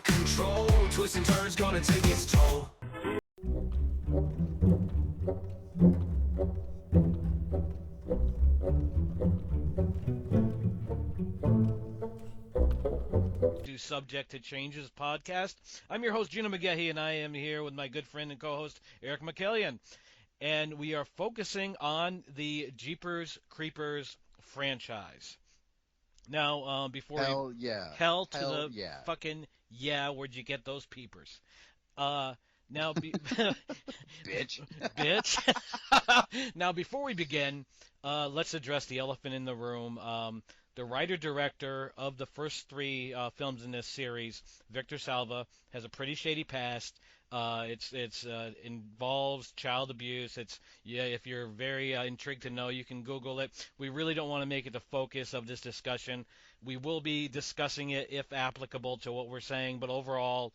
control. Twists and turns gonna take its toll. Subject to Changes podcast. I'm your host, Geno McGahee, and I am here with my good friend and co-host, Eric Michaelian. And we are focusing on the Jeepers Creepers franchise. Now, before Hell yeah. hell to Hell the yeah. fucking yeah, where'd you get those peepers? Now, Bitch. bitch. Now, before we begin, let's address the elephant in the room. The writer-director of the first three films in this series, Victor Salva, has a pretty shady past. It's involves child abuse. If you're very intrigued to know, you can Google it. We really don't want to make it the focus of this discussion. We will be discussing it if applicable to what we're saying, but overall,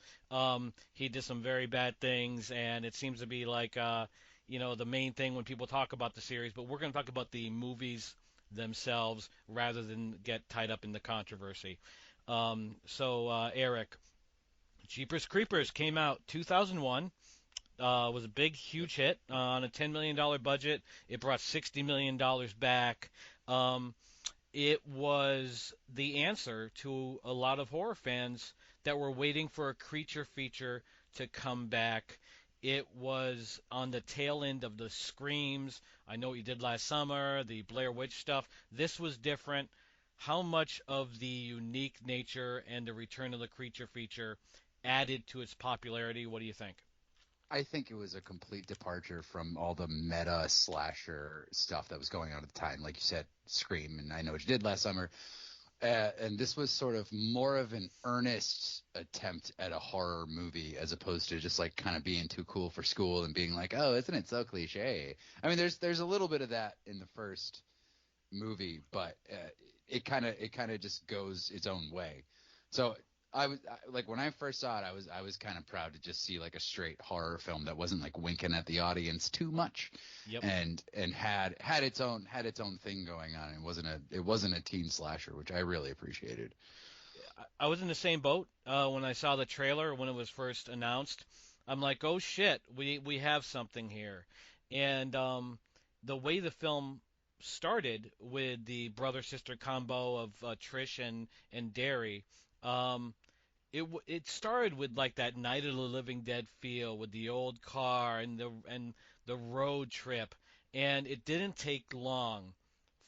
he did some very bad things, and it seems to be like the main thing when people talk about the series. But we're going to talk about the movies themselves rather than get tied up in the controversy. Eric, Jeepers Creepers came out 2001. Was a big, huge hit on a $10 million budget. It brought $60 million back. It was the answer to a lot of horror fans that were waiting for a creature feature to come back. It was on the tail end of the Screams. I Know What You Did Last Summer, the Blair Witch stuff. This was different. How much of the unique nature and the return of the creature feature added to its popularity? What do you think? I think it was a complete departure from all the meta slasher stuff that was going on at the time. Like you said, Scream and I Know What You Did Last Summer. And this was sort of more of an earnest attempt at a horror movie as opposed to just like kind of being too cool for school and being like, oh, isn't it so cliche? I mean, there's a little bit of that in the first movie, but it kind of just goes its own way. So like when I first saw it, I was kind of proud to just see like a straight horror film that wasn't like winking at the audience too much, Yep. and had its own thing going on. It wasn't a teen slasher, which I really appreciated. I was in the same boat when I saw the trailer when it was first announced. I'm like, oh shit, we have something here. And the way the film started with the brother sister combo of Trish and Derry, it started with like that Night of the Living Dead feel with the old car and the road trip, and it didn't take long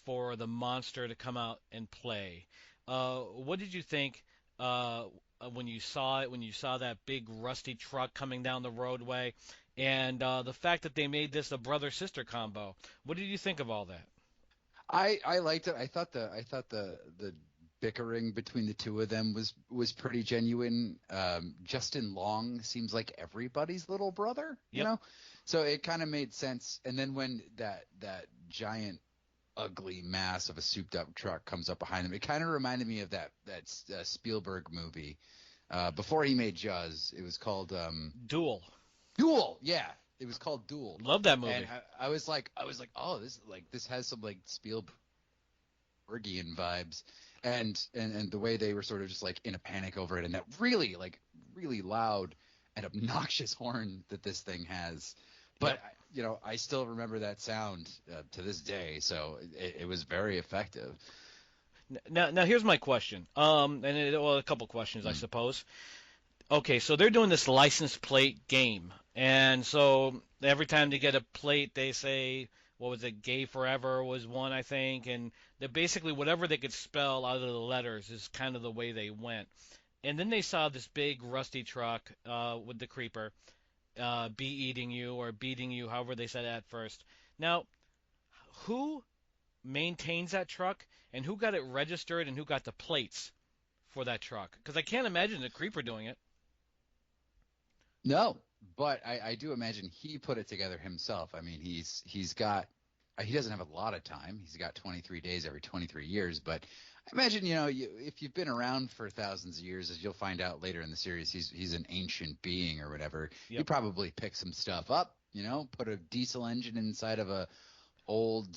for the monster to come out and play. What did you think when you saw it? When you saw that big rusty truck coming down the roadway, and the fact that they made this a brother sister combo? What did you think of all that? I liked it. I thought the bickering between the two of them was pretty genuine. Justin Long seems like everybody's little brother, you Yep. know, so it kind of made sense. And then when that giant ugly mass of a souped up truck comes up behind him, it kind of reminded me of that Spielberg movie before he made Jaws. It was called Duel. Duel. Yeah, it was called Duel. Love that movie. And I was like, oh, this has some like Spielbergian vibes, and the way they were sort of just like in a panic over it, and that really loud and obnoxious horn that this thing has. But Yep. I still remember that sound to this day, so it was very effective. Now here's my question. A couple questions, I Mm. suppose. Okay, so they're doing this license plate game, and so every time they get a plate, they say, what was it, "Gay Forever" was one, I think, and they're basically whatever they could spell out of the letters is kind of the way they went. And then they saw this big rusty truck with the creeper be eating you or beating you, however they said it at first. Now, who maintains that truck, and who got it registered, and who got the plates for that truck? Because I can't imagine the creeper doing it. No, but I do imagine he put it together himself. I mean, he doesn't have a lot of time. He's got 23 days every 23 years, but I imagine, if you've been around for thousands of years, as you'll find out later in the series, he's an ancient being or whatever. He Yep. probably picked some stuff up, put a diesel engine inside of a old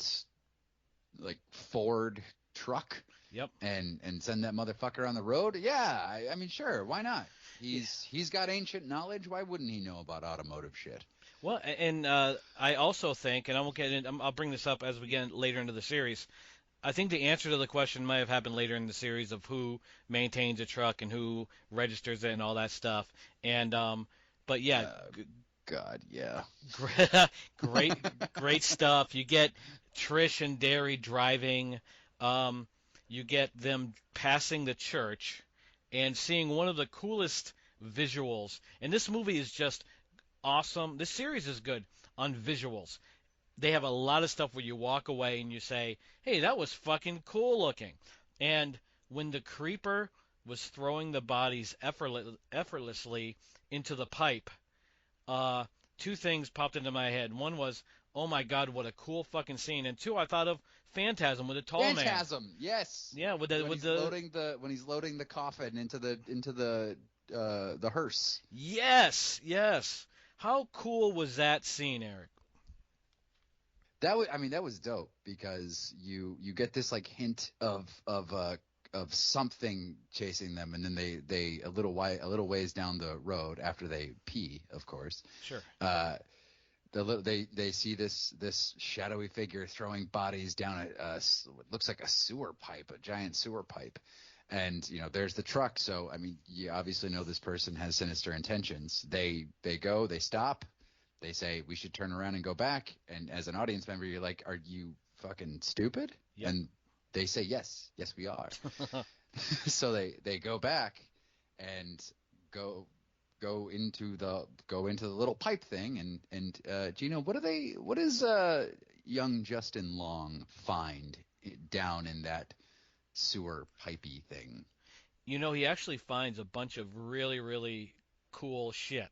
like Ford truck Yep. and send that motherfucker on the road. Yeah, I mean, sure, why not? He's got ancient knowledge. Why wouldn't he know about automotive shit? Well, and I also think, and I won't get in, I'll bring this up as we get later into the series. I think the answer to the question might have happened later in the series of who maintains a truck and who registers it and all that stuff. And but yeah, Uh, God, yeah. great, great stuff. You get Trish and Derry driving. Um, you get them passing the church and seeing one of the coolest visuals. And this movie is just awesome. This series is good on visuals. They have a lot of stuff where you walk away and you say, "Hey, that was fucking cool looking." And when the creeper was throwing the bodies effortlessly into the pipe, uh, two things popped into my head. One was, "Oh my God, what a cool fucking scene!" And two, I thought of Phantasm with a tall man. Phantasm, yes. Yeah, with When he's loading the coffin into the hearse. yes, yes. How cool was that scene, Eric? That was dope because you get this like hint of something chasing them, and then they a little ways down the road after they pee, of course. Sure. They see this shadowy figure throwing bodies down what looks like a sewer pipe, a giant sewer pipe. And there's the truck. So I mean, you obviously know this person has sinister intentions. They stop. They say we should turn around and go back. And as an audience member, you're like, are you fucking stupid? Yep. And they say yes, we are. So they go back and go into the little pipe thing. And Gino, what does young Justin Long find down in that sewer pipey thing? He actually finds a bunch of really, really cool shit.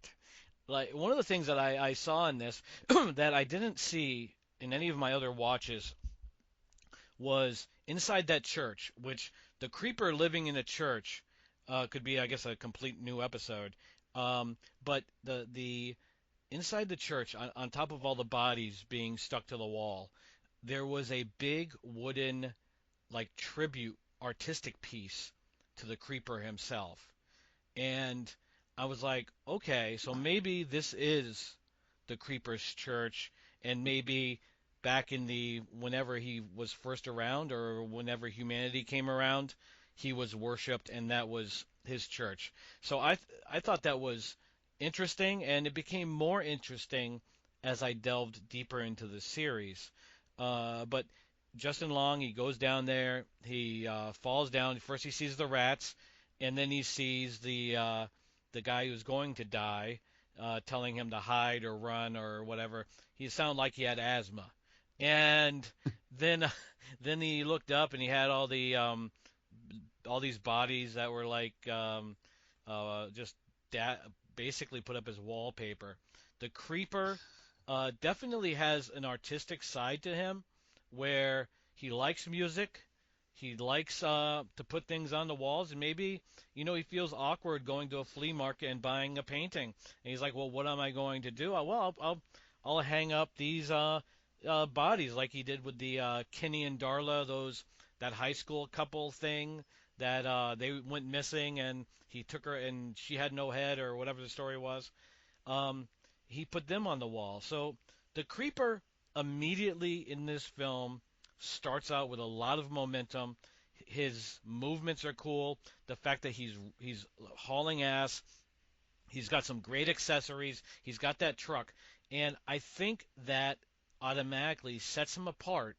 Like one of the things that I saw in this that I didn't see in any of my other watches was inside that church, which the creeper living in a church could be, I guess, a complete new episode. But the inside the church, on top of all the bodies being stuck to the wall, there was a big wooden like tribute artistic piece to the creeper himself. And I was like, okay, so maybe this is the creeper's church, and maybe back in the whenever he was first around or whenever humanity came around, he was worshipped and that was his church. So I thought that was interesting, and it became more interesting as I delved deeper into the series. But Justin Long, he goes down there, he falls down. First, he sees the rats, and then he sees the guy who's going to die, telling him to hide or run or whatever. He sounded like he had asthma, and then then he looked up and he had all these bodies that were like just basically put up as wallpaper. The creeper definitely has an artistic side to him where he likes music. He likes to put things on the walls, and maybe, he feels awkward going to a flea market and buying a painting. And he's like, well, what am I going to do? Well, I'll hang up these bodies like he did with the Kenny and Darla, that high school couple thing that they went missing, and he took her and she had no head or whatever the story was. He put them on the wall. So the creeper immediately in this film starts out with a lot of momentum. His movements are cool. The fact that he's hauling ass. He's got some great accessories. He's got that truck, and I think that automatically sets him apart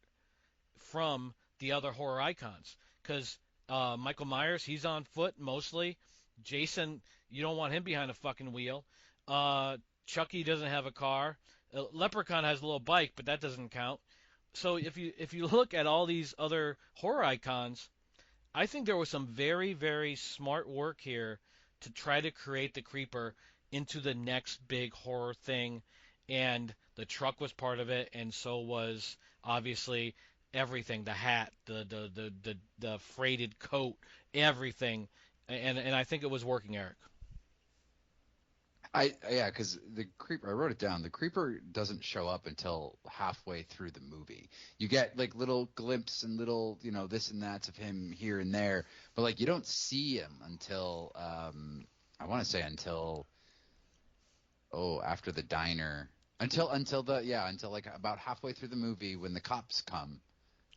from the other horror icons. Because Michael Myers, he's on foot mostly. Jason, you don't want him behind a fucking wheel. Chucky doesn't have a car. Leprechaun has a little bike, but that doesn't count. So if you look at all these other horror icons, I think there was some very, very smart work here to try to create the creeper into the next big horror thing, and the truck was part of it, and so was obviously everything, the hat, the freighted coat, everything, and I think it was working, Eric. Yeah, because the creeper, I wrote it down. The creeper doesn't show up until halfway through the movie. You get like little glimpses and little, this and that's of him here and there, but like you don't see him until I want to say until after the diner, until like about halfway through the movie when the cops come,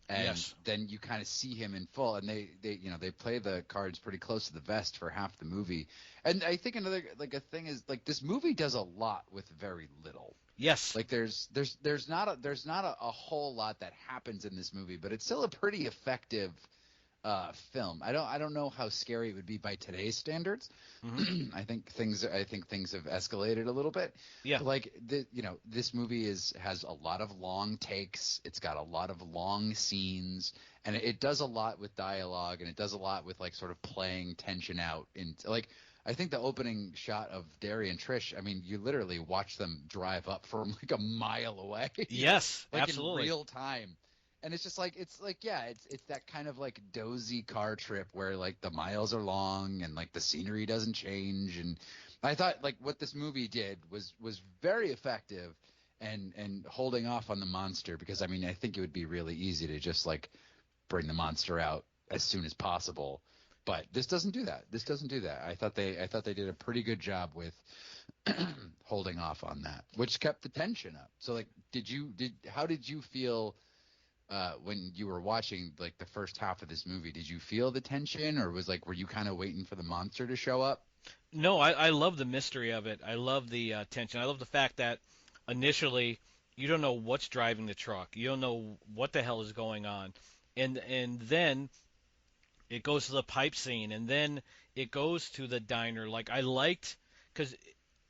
and Yes. then you kind of see him in full, and they play the cards pretty close to the vest for half the movie. And I think another like a thing is like this movie does a lot with very little. Yes. Like there's not a whole lot that happens in this movie, but it's still a pretty effective film. I don't know how scary it would be by today's standards. Hmm. I think things have escalated a little bit. Yeah. But like this movie has a lot of long takes. It's got a lot of long scenes, and it does a lot with dialogue, and it does a lot with like sort of playing tension out in like I think the opening shot of Derry and Trish, I mean, you literally watch them drive up from like a mile away. Yes. Like in Absolutely. real time. And it's like yeah, it's that kind of like dozy car trip where like the miles are long and like the scenery doesn't change. And I thought like what this movie did was very effective and holding off on the monster, because I mean I think it would be really easy to just like bring the monster out as soon as possible. But this doesn't do that. This doesn't do that. I thought they did a pretty good job with holding off on that, which kept the tension up. So like how did you feel when you were watching like the first half of this movie? Did you feel the tension, or were you kind of waiting for the monster to show up? No, I love the mystery of it. I love the tension. I love the fact that initially you don't know what's driving the truck. You don't know what the hell is going on. And then it goes to the pipe scene, and then it goes to the diner. Like I liked, because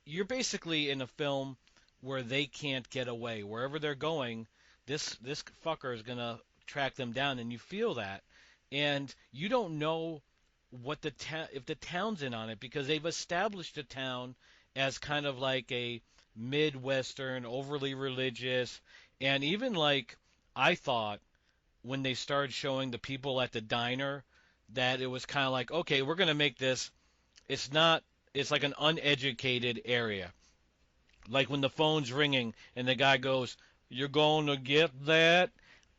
you're basically in a film where they can't get away. Wherever they're going, this fucker is gonna track them down, and you feel that, and you don't know what the town if the town's in on it, because they've established the town as kind of like a midwestern, overly religious, and even like I thought when they started showing the people at the diner that it was kind of like, okay, we're gonna make this. It's not. It's like an uneducated area. Like when the phone's ringing and the guy goes, "You're going to get that."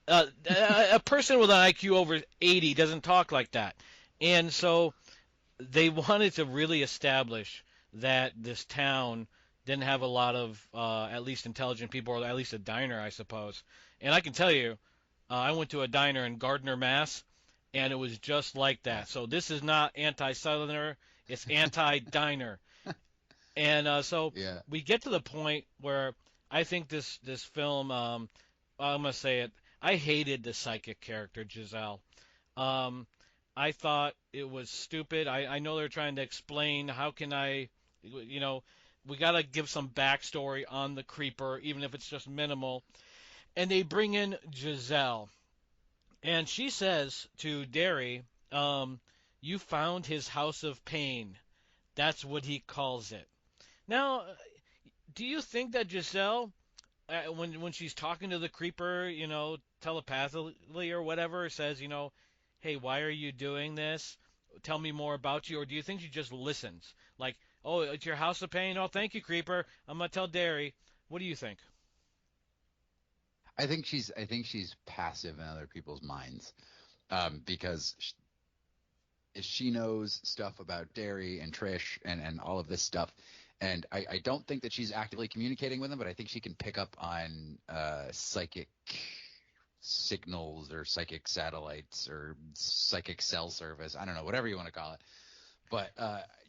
A person with an IQ over 80 doesn't talk like that, and so they wanted to really establish that this town didn't have a lot of at least intelligent people, or at least a diner, I suppose. And I can tell you, I went to a diner in Gardner, Mass, and it was just like that. So this is not anti-Southerner; it's anti-diner. And so Yeah. we get to the point where I think this film, I'm gonna say it. I hated the psychic character Giselle. Um, I thought it was stupid. I know they're trying to explain how can you know, we gotta give some backstory on the creeper, even if it's just minimal. And they bring in Giselle, and she says to Derry, "You found his house of pain." That's what he calls it. Now, do you think that Giselle, when she's talking to the creeper, telepathically or whatever, says, "Hey, why are you doing this? Tell me more about you," or do you think she just listens? Like, "Oh, it's your house of pain. Oh, thank you, creeper. I'm gonna tell Derry." What do you think? I think she's passive in other people's minds, because she knows stuff about Derry and Trish and all of this stuff. And I don't think that she's actively communicating with them, but I think she can pick up on psychic signals or psychic satellites or psychic cell service. I don't know, whatever you want to call it. But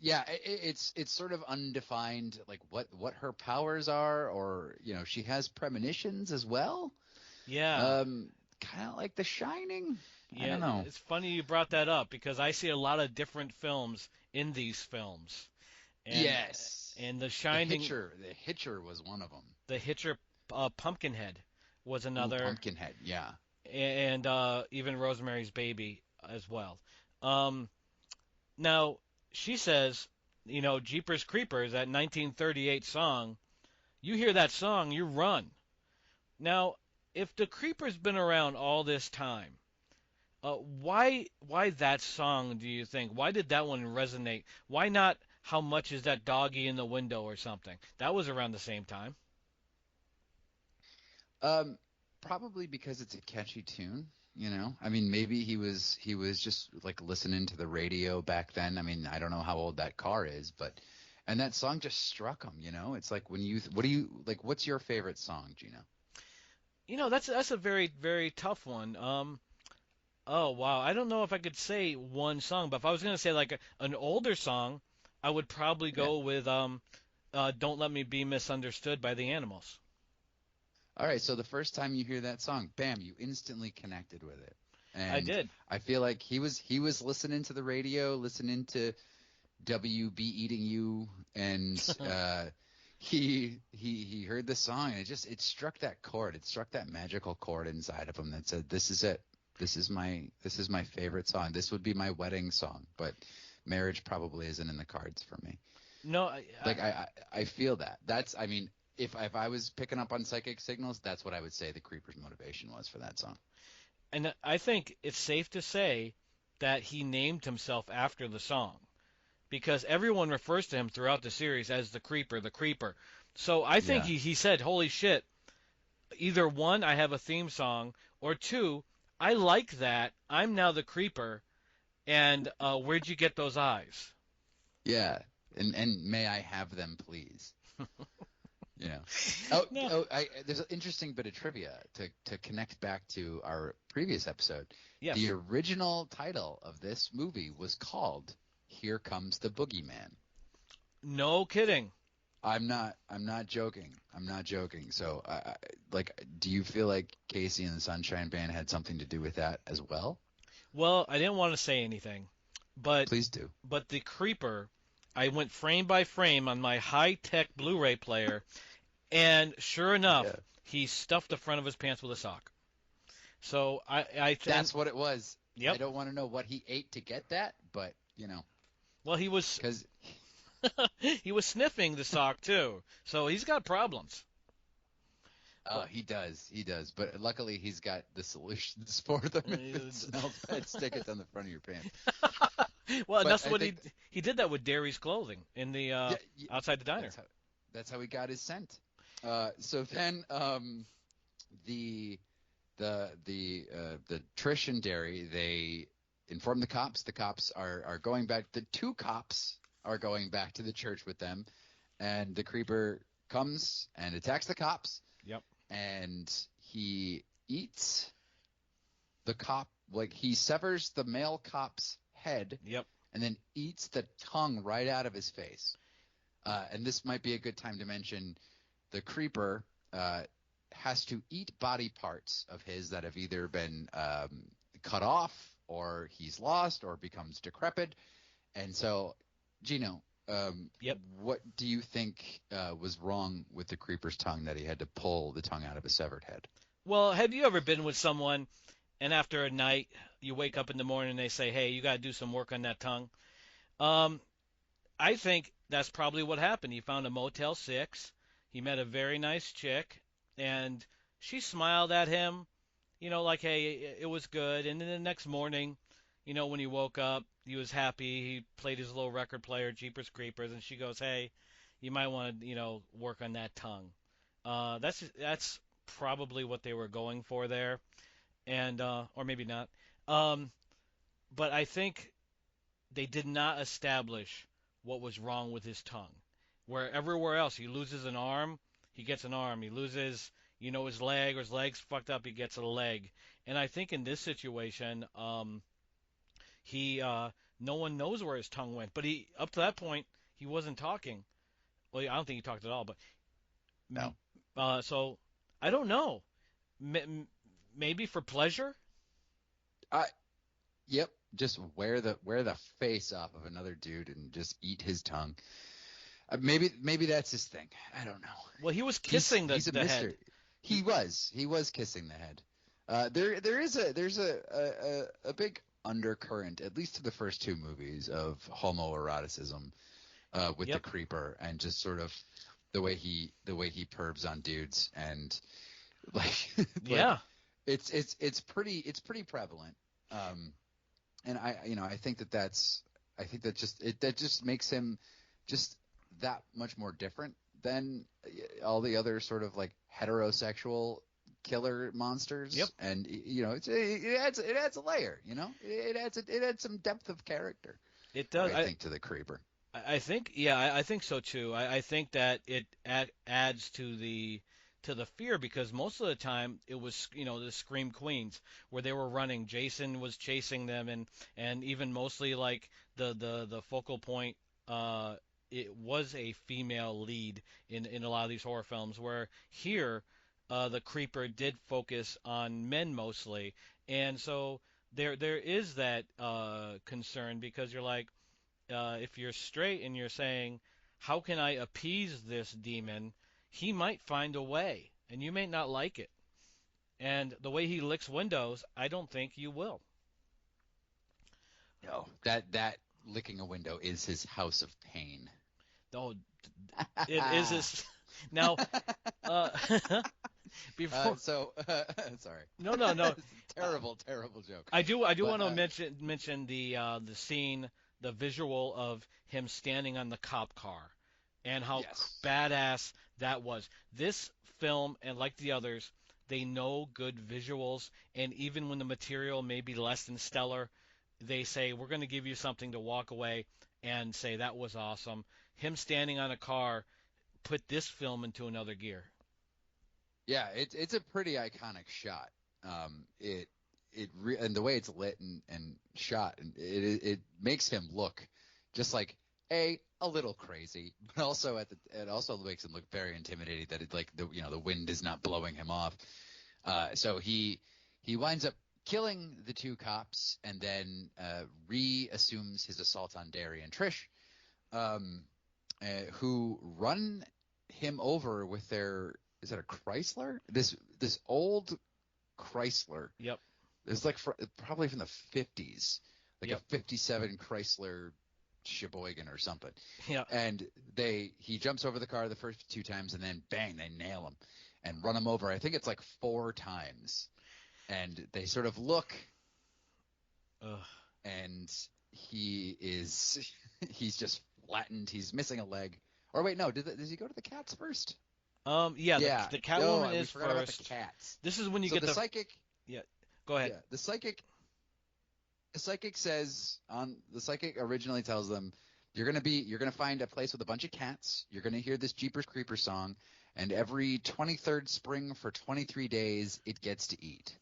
yeah, it's sort of undefined, like what her powers are, or she has premonitions as well. Yeah, Um, Kind of like The Shining. I yeah. don't know. It's funny you brought that up because I see a lot of different films in these films, and Yes, and The the Shining, Hitcher. The Hitcher was one of them. The Hitcher, Pumpkinhead was Ooh, another, Pumpkinhead. Yeah. and even Rosemary's Baby as well. Um, Now she says, Jeepers Creepers, that 1938 song. You hear that song, you run. Now, if the Creeper's been around all this time, why that song? Do you think? Why did that one resonate? Why not? How much is that doggy in the window or something? That was around the same time. Um, Probably because it's a catchy tune. You know, I mean, maybe he was just like listening to the radio back then. I mean, I don't know how old that car is, but and that song just struck him. You know, it's like when you what do you like? What's your favorite song, Gino? That's a very very tough one. Oh wow, I don't know if I could say one song, but if I was gonna say like an older song, I would probably Yeah. go with "Don't Let Me Be Misunderstood" by the Animals. All right, so the first time you hear that song, bam, you instantly connected with it. I And did. I feel like he was listening to the radio, listening to WB Eating You, and he heard the song, and it struck that chord. It struck that magical chord inside of him that said, "This is it. This is my favorite song. This would be my wedding song." But marriage probably isn't in the cards for me. No, Like I feel that. That's I mean, if I was picking up on psychic signals, that's what I would say the Creeper's motivation was for that song. and I think it's safe to say that he named himself after the song because everyone refers to him throughout the series as the Creeper, the Creeper. So I think Yeah. he said, "Holy shit, either one, I have a theme song, or two, I like that. I'm now the creeper, and where'd you get those eyes?" Yeah. And may I have them, please? You know. Oh, No. there's an interesting bit of trivia to connect back to our previous episode. Yes. The original title of this movie was called Here Comes the Boogeyman. No kidding. I'm not joking. I'm not joking. So, like, do you feel like Casey and the Sunshine Band had something to do with that as well? Well, I didn't want to say anything, but Please do. the creeper, I went frame by frame on my high-tech Blu-ray player, and sure enough, Yeah. he stuffed the front of his pants with a sock. So That's what it was. I yep. don't want to know what he ate to get that, but Well, he was because he was sniffing the sock too. So he's got problems. But he does. But luckily, he's got the solutions for them. If it smells bad, stick it on the front of your pants. well, and But that's I what think he did that with Derry's clothing in the yeah, outside the diner. that's how he got his scent. So then the the Trish and Derry, they inform the cops. The cops are going back. The two cops are going back to the church with them, and the creeper comes and attacks the cops, Yep. and he eats the cop. Like, he severs the male cop's head Yep. and then eats the tongue right out of his face. And this might be a good time to mention the creeper has to eat body parts of his that have either been cut off, or he's lost, or becomes decrepit. And so, Gino, Yep. what do you think was wrong with the creeper's tongue that he had to pull the tongue out of a severed head? Well, have you ever been with someone and after a night you wake up in the morning and they say, "Hey, you got to do some work on that tongue"? Um, I think that's probably what happened. He found a Motel 6. He met a very nice chick, and she smiled at him, like, "Hey, it was good." And then the next morning, when he woke up, he was happy. He played his little record player, Jeepers Creepers, and she goes, "Hey, you might want to, work on that tongue." That's probably what they were going for there, and or maybe not. Um, but I think they did not establish what was wrong with his tongue. Where everywhere else he loses an arm, he gets an arm. He loses, his leg, or his leg's fucked up, he gets a leg. And I think in this situation, he no one knows where his tongue went. But he up to that point he wasn't talking. Well, I don't think he talked at all. But No. so I don't know. Maybe for pleasure. I Yep, just wear the face off of another dude and just eat his tongue. Maybe that's his thing. I don't know. Well, he was kissing He's a the head. mystery. He was kissing the head. There's a big undercurrent, at least to the first two movies, of homoeroticism with the Yep. creeper, and just sort of the way he pervs on dudes, and like like Yeah. it's pretty prevalent. And I think that just makes him just that much more different than all the other sort of like heterosexual killer monsters. Yep. And it adds a layer. It adds some depth of character. It does. I think to the creeper. I think, yeah, I think so too. I think that it adds to the fear because most of the time it was, the Scream Queens where they were running. Jason was chasing them, and even mostly like the focal point. It was a female lead in a lot of these horror films. Where here, the creeper did focus on men mostly, and so there is that concern because you're like if you're straight and you're saying, how can I appease this demon? He might find a way, and you may not like it. And the way he licks windows, I don't think you will. No, that licking a window is his house of pain. Oh, it is this. Now, uh, before. Sorry. No. Terrible, terrible joke. I do But, want to mention the scene, the visual of him standing on the cop car, and how Yes. badass that was. This film, and like the others, they know good visuals, and even when the material may be less than stellar, they say we're going to give you something to walk away and say that was awesome. Him standing on a car put this film into another gear. Yeah, it's a pretty iconic shot. And the way it's lit and shot, and it makes him look just like a little crazy, but also it also makes him look very intimidating. That it like the wind is not blowing him off. So he winds up killing the two cops and then reassumes his assault on Derry and Trish, who run him over with their, is that a Chrysler? This old Chrysler. Yep. It's like probably from the 50s, like Yep. a 57 Chrysler Sheboygan or something. Yeah. And he jumps over the car the first two times, and then bang, they nail him and run him over. I think it's like 4 times. And they sort of look, Ugh. and he's just flattened. He's missing a leg. Or wait, no, does he go to the cats first? Yeah. The Catwoman we is forgot about first. the cats. This is when you So get the psychic. Yeah. Go ahead. Yeah, the psychic says the psychic originally tells them you're gonna find a place with a bunch of cats. You're gonna hear this Jeepers Creepers song, and every 23rd spring for 23 days it gets to eat.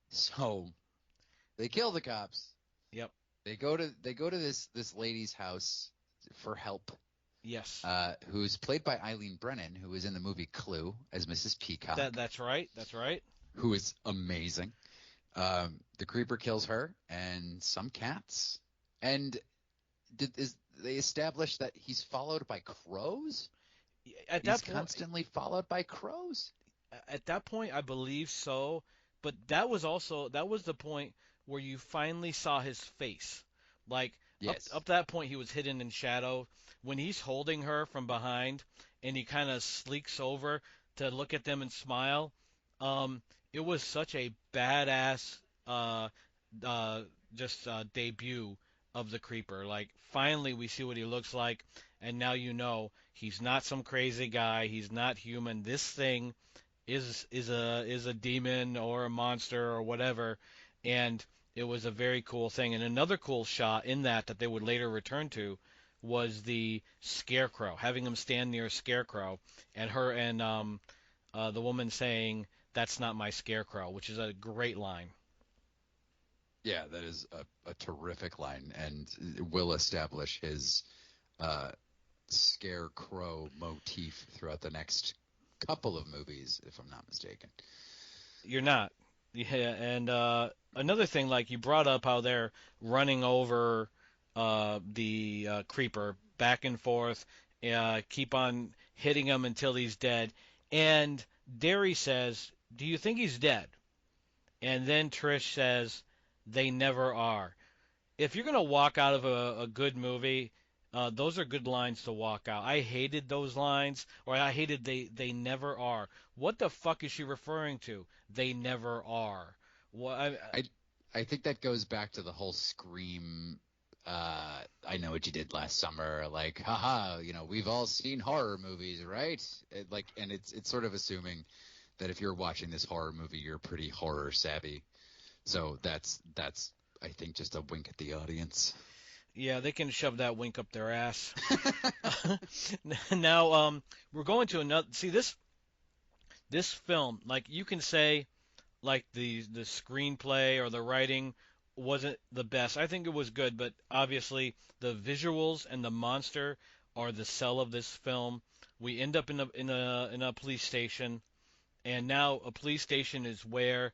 So they kill the cops. Yep. They go to this lady's house for help. Yes. Who's played by Eileen Brennan, who was in the movie Clue as Mrs. Peacock. That's right. That's right. Who is amazing. The creeper kills her and some cats. And they establish that he's followed by crows? At He's that point, constantly followed by crows? at that point, I believe so. But that was the point where you finally saw his face. Like Yes. up that point, he was hidden in shadow. When he's holding her from behind, and he kind of sleeks over to look at them and smile. It was such a badass debut of the creeper. Like finally we see what he looks like, and now he's not some crazy guy. He's not human. This thing is a demon or a monster or whatever, and it was a very cool thing. And another cool shot in that they would later return to was the scarecrow, having him stand near a scarecrow, and her and the woman saying, "That's not my scarecrow," which is a great line. Yeah, that is a terrific line, and it will establish his scarecrow motif throughout the next couple of movies, if I'm not mistaken. You're not. Yeah, and another thing, like you brought up how they're running over the creeper back and forth, keep on hitting him until he's dead. And Derry says, "Do you think he's dead?" And then Trish says, "They never are." If you're gonna walk out of a good movie, those are good lines to walk out. I hated those lines, or I hated they never are. What the fuck is she referring to? They never are. What? I think that goes back to the whole Scream. I know what you did last summer. Like, haha, we've all seen horror movies, right? And it's sort of assuming that if you're watching this horror movie, you're pretty horror savvy. So that's I think just a wink at the audience. Yeah, they can shove that wink up their ass. Now, we're going to another. See this film, like you can say, like the screenplay or the writing wasn't the best. I think it was good, but obviously the visuals and the monster are the sell of this film. We end up in a police station, and now a police station is where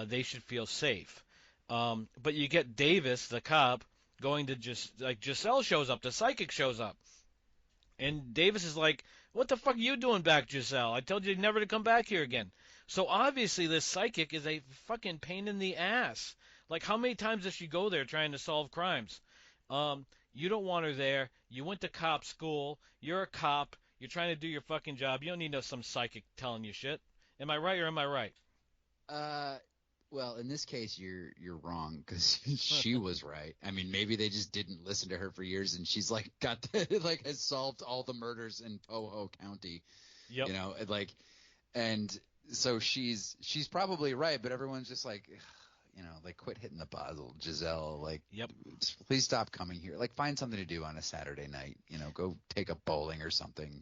they should feel safe. But you get Davis, the cop, going to just like Giselle shows up, the psychic shows up, and Davis is like, "What the fuck are you doing back, Giselle? I told you never to come back here again." So obviously this psychic is a fucking pain in the ass. Like how many times does she go there trying to solve crimes? You don't want her there. You went to cop school. You're a cop. You're trying to do your fucking job. You don't need no some psychic telling you shit. Am I right or am I right? Uh, well, in this case, you're wrong because she was right. I mean, maybe they just didn't listen to her for years, and she's like like has solved all the murders in Poho County. Yep. You know, and so she's probably right, but everyone's just like, like quit hitting the bottle, Giselle. Like, Yep. just please stop coming here. Like, find something to do on a Saturday night. Go take up bowling or something.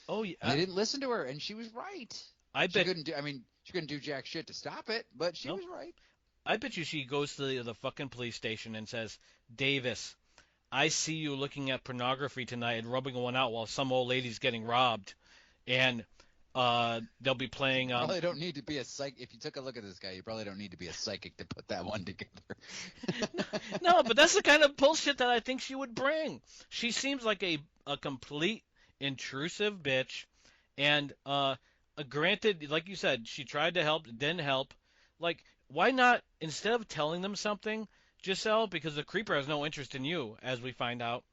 Oh yeah. And they didn't listen to her, and she was right. I She bet. couldn't do. I mean, she couldn't do jack shit to stop it, but she No. was right. I bet you she goes to the fucking police station and says, Davis, I see you looking at pornography tonight and rubbing one out while some old lady's getting robbed, and they'll be playing. Probably don't need to be a psych. If you took a look at this guy, you probably don't need to be a psychic to put that one together. No, but that's the kind of bullshit that I think she would bring. She seems like a complete intrusive bitch, and granted, like you said, she tried to help, didn't help. Like, why not instead of telling them something, Giselle, because the creeper has no interest in you, as we find out,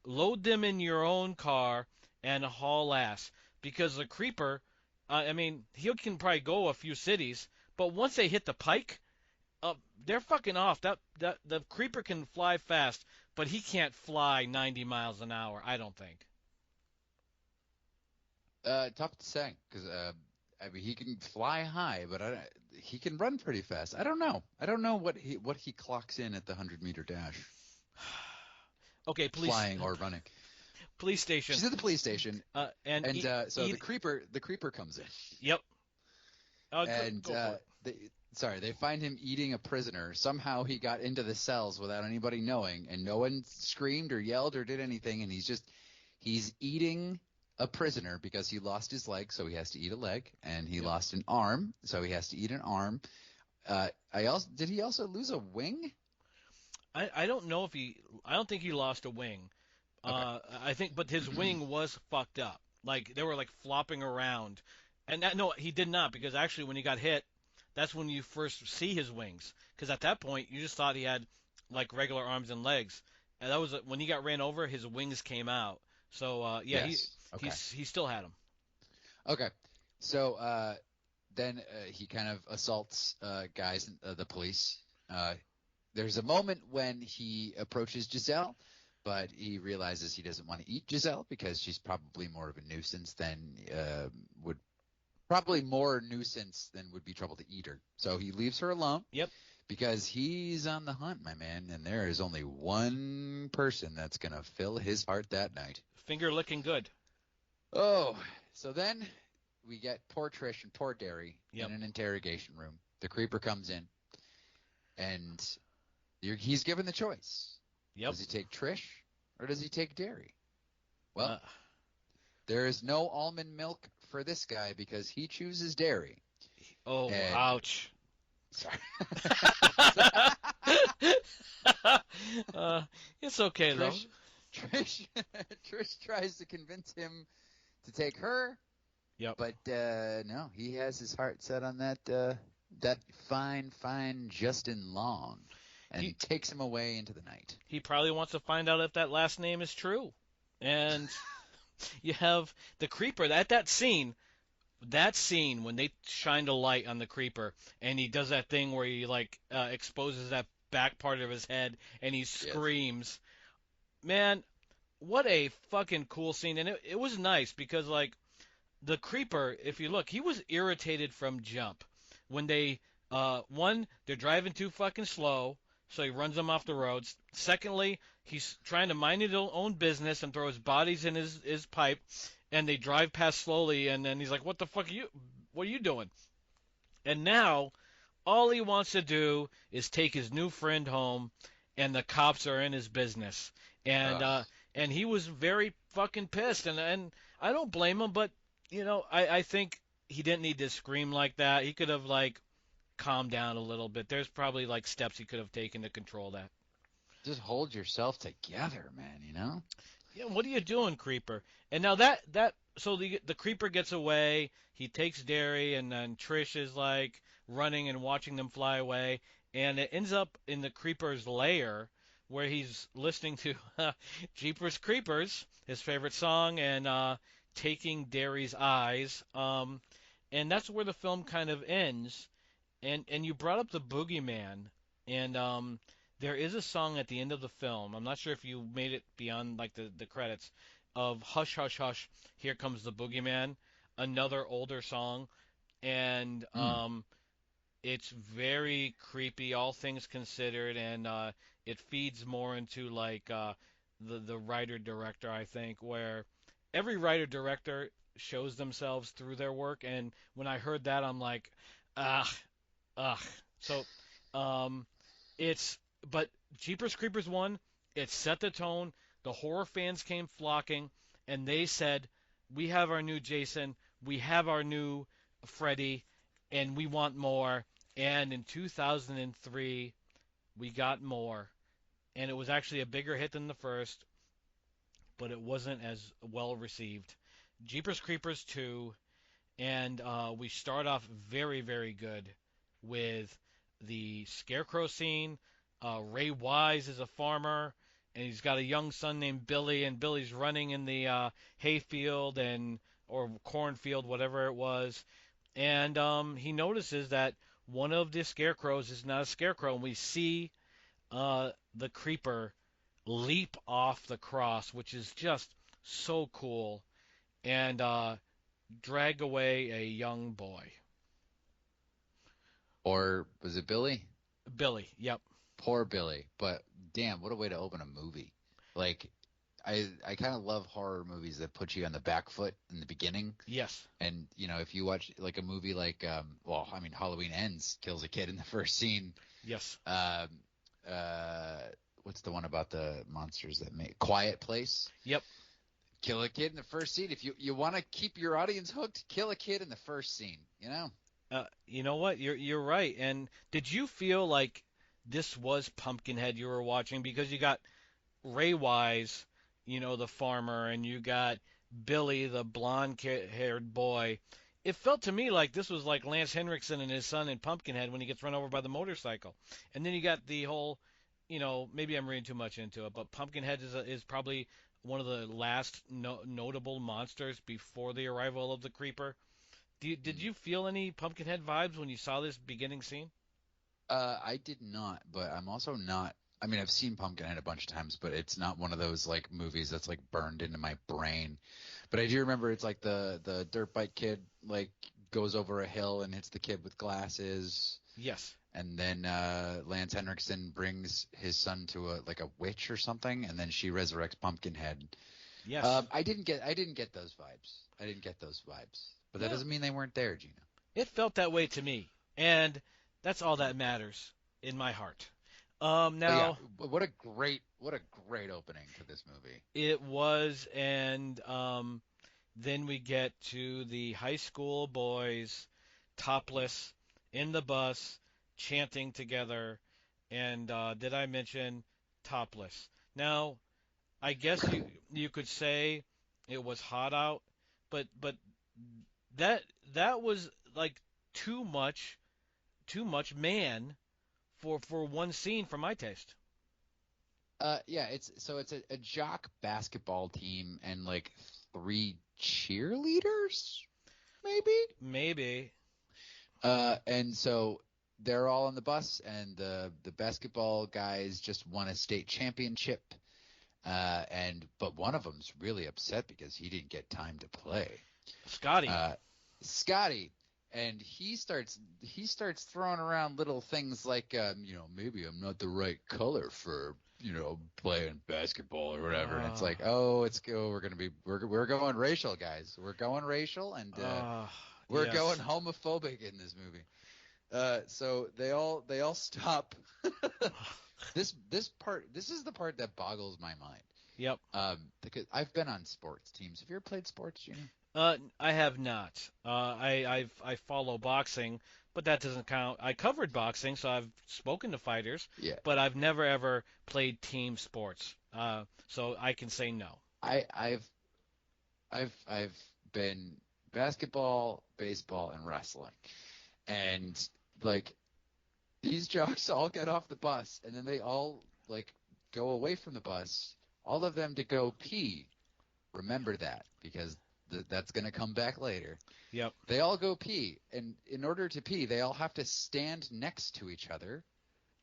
load them in your own car and haul ass. Because the creeper, I mean, he can probably go a few cities, but once they hit the pike, they're fucking off. That the creeper can fly fast, but he can't fly 90 miles an hour. I don't think. Tough to say because I mean he can fly high, but he can run pretty fast. I don't know. I don't know what he clocks in at the 100-meter dash. Okay, police. Flying or running. Police station. She's at the police station, And so the creeper comes in. Yep. And go for it. they find him eating a prisoner. Somehow he got into the cells without anybody knowing, and no one screamed or yelled or did anything. And he's eating a prisoner because he lost his leg, so he has to eat a leg, and he lost an arm, so he has to eat an arm. Did he also lose a wing? I don't know if I don't think he lost a wing. Okay. I think, but his wing was fucked up. Like they were like flopping around, and no, he did not because actually when he got hit, that's when you first see his wings. Because at that point you just thought he had like regular arms and legs, and that was when he got ran over. His wings came out. So yeah, Yes. Okay. he still had them. Okay. So then he kind of assaults guys, the police. There's a moment when he approaches Giselle, but he realizes he doesn't want to eat Giselle because she's probably more of a nuisance than would be trouble to eat her. So he leaves her alone. Yep. Because he's on the hunt, my man, and there is only one person that's gonna fill his heart that night. Finger licking good. Oh, so then we get poor Trish and poor Derry Yep. in an interrogation room. The creeper comes in, and he's given the choice. Yep. Does he take Trish or does he take Derry? Well, Uh, there is no almond milk for this guy because he chooses Derry. oh, And- ouch. Sorry. It's okay though. Trish tries to convince him to take her. Yep. But no, he has his heart set on that fine Justin Long, and takes him away into the night. He probably wants to find out if that last name is true. And you have the creeper at that scene when they shined a light on the creeper and he does that thing where he like exposes that back part of his head and he screams. Man, what a fucking cool scene. And it was nice because like the creeper, if you look, he was irritated from jump when they're driving too fucking slow, so he runs them off the roads. Secondly, he's trying to mind his own business and throws bodies in his pipe, and they drive past slowly, and then he's like, "What the fuck are you? What are you doing?" And now, all he wants to do is take his new friend home, and the cops are in his business. And Ugh. and he was very fucking pissed, and I don't blame him, but I think he didn't need to scream like that. He could have like calmed down a little bit. There's probably like steps he could have taken to control that. Just hold yourself together, man. You know. Yeah, what are you doing, creeper? And now that so the creeper gets away. He takes Derry, and then Trish is like running and watching them fly away, and it ends up in the creeper's lair where he's listening to Jeepers Creepers, his favorite song, and taking Derry's eyes. And that's where the film kind of ends. And you brought up the boogeyman, and there is a song at the end of the film. I'm not sure if you made it beyond like the credits of "Hush Hush Hush." Here comes the boogeyman, another older song, and Hmm. it's very creepy, all things considered, and it feeds more into like the writer director, I think, where every writer director shows themselves through their work, and when I heard that, I'm like, ah, ugh. So, um, it's but Jeepers Creepers 1, it set the tone. The horror fans came flocking, and they said, "We have our new Jason, we have our new Freddy, and we want more." And in 2003, we got more, and it was actually a bigger hit than the first, but it wasn't as well received. Jeepers Creepers 2, and we start off very, very good with the scarecrow scene. Ray Wise is a farmer, and he's got a young son named Billy, and Billy's running in the hayfield and or cornfield, whatever it was, and he notices that one of the scarecrows is not a scarecrow, and we see the creeper leap off the cross, which is just so cool, and drag away a young boy. Or was it Billy? Billy, yep. Poor Billy. But damn, what a way to open a movie. Like I kind of love horror movies that put you on the back foot in the beginning. Yes. And if you watch like a movie like well, I mean Halloween Ends kills a kid in the first scene. Yes. Um uh what's the one about the monsters that make Quiet Place? Yep. Kill a kid in the first scene. If you want to keep your audience hooked, kill a kid in the first scene, you know? You know what? You're right. And did you feel like this was Pumpkinhead you were watching because you got Ray Wise, the farmer, and you got Billy, the blonde-haired boy. It felt to me like this was like Lance Henriksen and his son in Pumpkinhead when he gets run over by the motorcycle. And then you got the whole, maybe I'm reading too much into it, but Pumpkinhead is probably one of the last notable monsters before the arrival of the creeper. Did you feel any Pumpkinhead vibes when you saw this beginning scene? I did not, but I'm also not. I mean, I've seen Pumpkinhead a bunch of times, but it's not one of those like movies that's like burned into my brain. But I do remember it's like the dirt bike kid like goes over a hill and hits the kid with glasses, Yes. and then Lance Henriksen brings his son to a witch or something, and then she resurrects Pumpkinhead. Yes. I didn't get those vibes. I didn't get those vibes, but that Yeah. doesn't mean they weren't there, Gina. It felt that way to me, and that's all that matters in my heart. But yeah, Now what a great opening to this movie. it was, and then we get to the high school boys topless in the bus chanting together, and did I mention topless? Now, I guess you could say it was hot out, but that that was like too much too much man for one scene for my taste. Yeah, it's a jock basketball team and like three cheerleaders, maybe. Maybe. And so they're all on the bus, and the basketball guys just won a state championship. But one of them's really upset because he didn't get time to play. Scotty. Scotty, and he starts throwing around little things like maybe I'm not the right color for playing basketball or whatever, and it's like, we're going racial, guys. We're going racial, and we're yes. going homophobic in this movie. So they all stop. This is the part that boggles my mind. Yep. Because I've been on sports teams. Have you ever played sports, Gino? I have not. I follow boxing, but that doesn't count. I covered boxing, so I've spoken to fighters, Yeah. but I've never ever played team sports. So I can say no. I've been basketball, baseball, and wrestling, and like these jocks all get off the bus, and then they all like go away from the bus, all of them to go pee. Remember that, because that's going to come back later. Yep. They all go pee, and in order to pee, they all have to stand next to each other.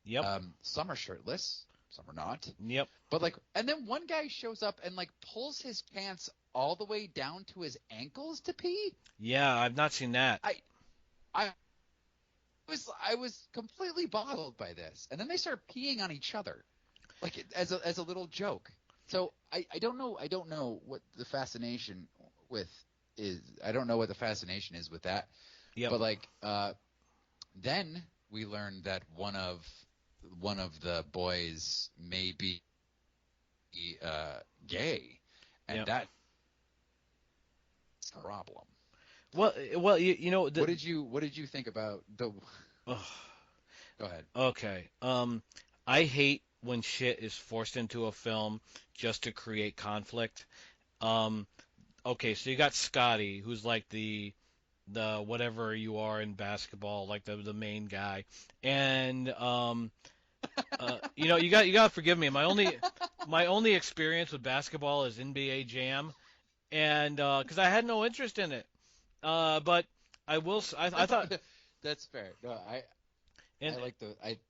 Yep. Some are shirtless, some are not. Yep. But and then one guy shows up and pulls his pants all the way down to his ankles to pee. Yeah, I've not seen that. I was completely boggled by this, and then they start peeing on each other, as a little joke. So I don't know what the fascination with is. I don't know what the fascination is with that. Yep. But then we learned that one of the boys may be gay, and Yep. that's a problem. Well, what did you think about the? Ugh. Go ahead. Okay. I hate when shit is forced into a film just to create conflict. Okay, so you got Scotty, who's like the whatever you are in basketball, like the main guy, and you got to forgive me. My only experience with basketball is NBA Jam, and because I had no interest in it, but I thought that's fair. No, and,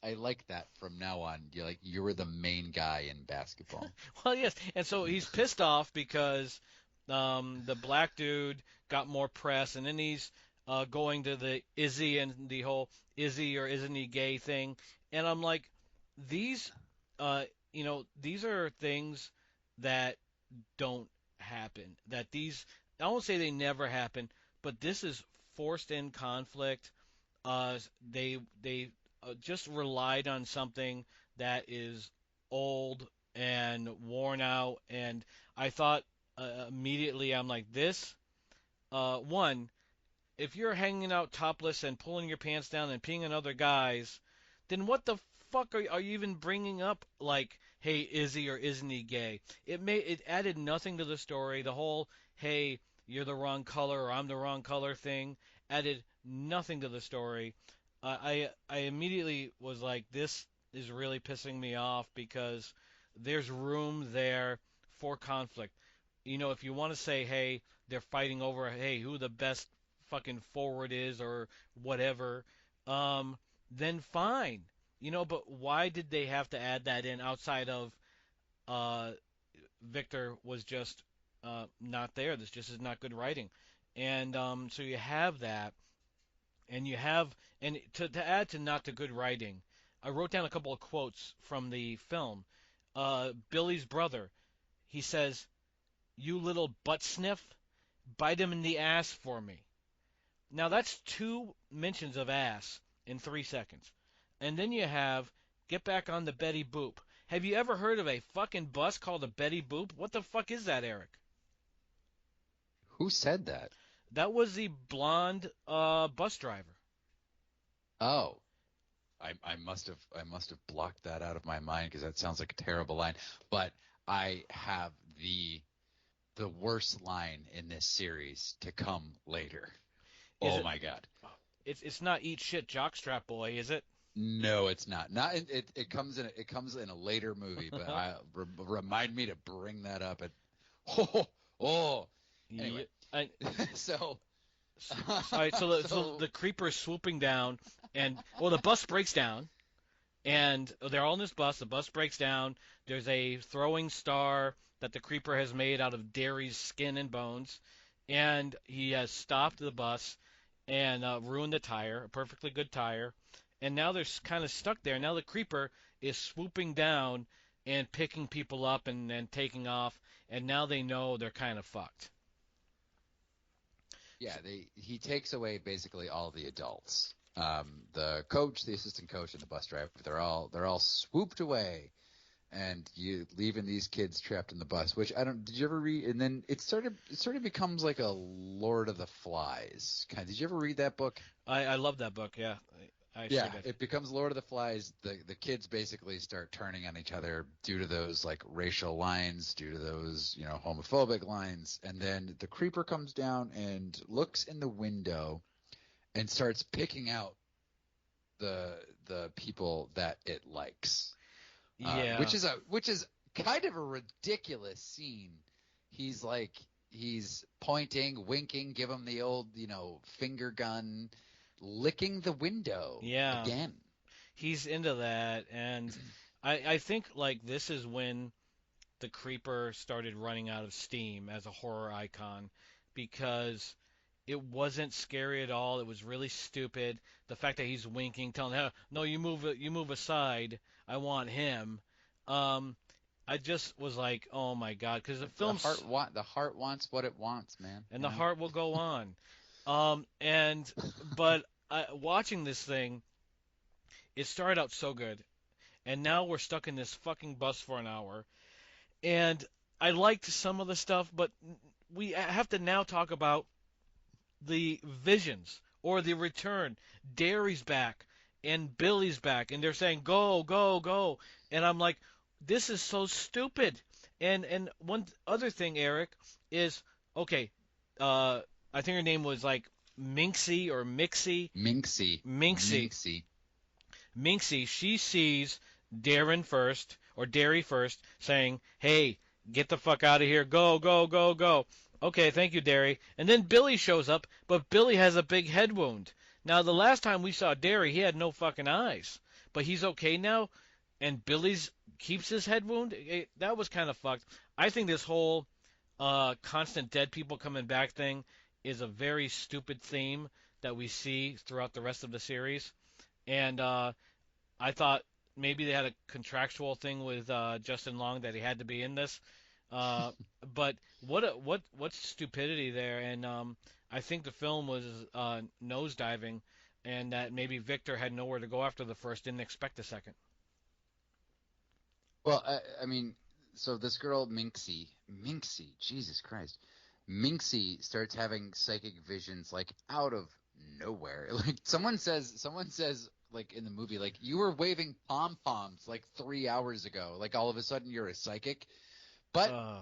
I like that from now on. You were the main guy in basketball. well, yes, and so he's pissed off because the black dude got more press, and then he's going to the Izzy and the whole Izzy or isn't he gay thing, and I'm like, these these are things that don't happen. I won't say they never happen, but this is forced in conflict. They just relied on something that is old and worn out, and I thought immediately, I'm like, this one, if you're hanging out topless and pulling your pants down and peeing on other guys, then what the fuck are you even bringing up? Like, hey, is he or isn't he gay? It added nothing to the story. The whole, hey, you're the wrong color or I'm the wrong color thing added nothing to the story. I immediately was like, this is really pissing me off because there's room there for conflict. If you want to say, hey, they're fighting over, hey, who the best fucking forward is or whatever, then fine. But why did they have to add that in outside of Victor was just not there? This just is not good writing. And so you have that, and to add to not to good writing, I wrote down a couple of quotes from the film. Billy's brother, he says, "You little butt sniff, bite him in the ass for me." Now that's two mentions of ass in 3 seconds. And then you have, "Get back on the Betty Boop." Have you ever heard of a fucking bus called a Betty Boop? What the fuck is that, Eric? Who said that? That was the blonde bus driver. Oh, I must have blocked that out of my mind because that sounds like a terrible line. But I have the worst line in this series to come later. My God! It's not "Eat shit, jockstrap boy," is it? No, it's not. It comes in a later movie, but remind me to bring that up. Anyway, so. All right, so the creeper is swooping down, and the bus breaks down, and they're all in this bus. The bus breaks down. There's a throwing star that the creeper has made out of Derry's skin and bones, and he has stopped the bus and ruined the tire, a perfectly good tire, and now they're kind of stuck there. Now the creeper is swooping down and picking people up and taking off, and now they know they're kind of fucked. Yeah, he takes away basically all the adults. The coach, the assistant coach, and the bus driver, they're all swooped away, and you leaving these kids trapped in the bus. Which I don't. Did you ever read? And then it sort of becomes like a Lord of the Flies kind. Did you ever read that book? I love that book. Yeah, I Yeah, sure did. it becomes Lord of the Flies. The kids basically start turning on each other due to those like racial lines, due to those homophobic lines, and then the creeper comes down and looks in the window and starts picking out the people that it likes, Yeah, which is kind of a ridiculous scene. He's pointing, winking, give him the old finger gun, licking the window yeah. again. He's into that, and I think like this is when the creeper started running out of steam as a horror icon because it wasn't scary at all. It was really stupid. The fact that he's winking, telling her, "No, you move aside. I want him." Um, I just was like, "Oh my God," because the film's The heart wants what it wants, man. and the heart will go on. And but watching this thing, it started out so good, and now we're stuck in this fucking bus for an hour. And I liked some of the stuff, but we have to now talk about the visions or the return. Derry's back and Billy's back, and they're saying go, go, go, and I'm like, this is so stupid. And one other thing, Eric, is okay. Uh, I think her name was like Minxie or Mixie. Minxie. Minxie. Minxie. Minxie. She sees Darren first or Derry first, saying, "Hey, get the fuck out of here! Go, go, go, go!" Okay, thank you, Derry. And then Billy shows up, but Billy has a big head wound. Now, the last time we saw Derry, he had no fucking eyes, but he's okay now, and Billy's keeps his head wound. That was kind of fucked. I think this whole constant dead people coming back thing is a very stupid theme that we see throughout the rest of the series. And I thought maybe they had a contractual thing with Justin Long that he had to be in this. Uh, but what stupidity there, and I think the film was nosediving, and that maybe Victor had nowhere to go after the first, didn't expect the second. Well, I mean, so this girl Minxie, Jesus Christ, Minxie starts having psychic visions like out of nowhere. Like someone says like in the movie, like you were waving pom poms like 3 hours ago. Like all of a sudden you're a psychic. But Uh,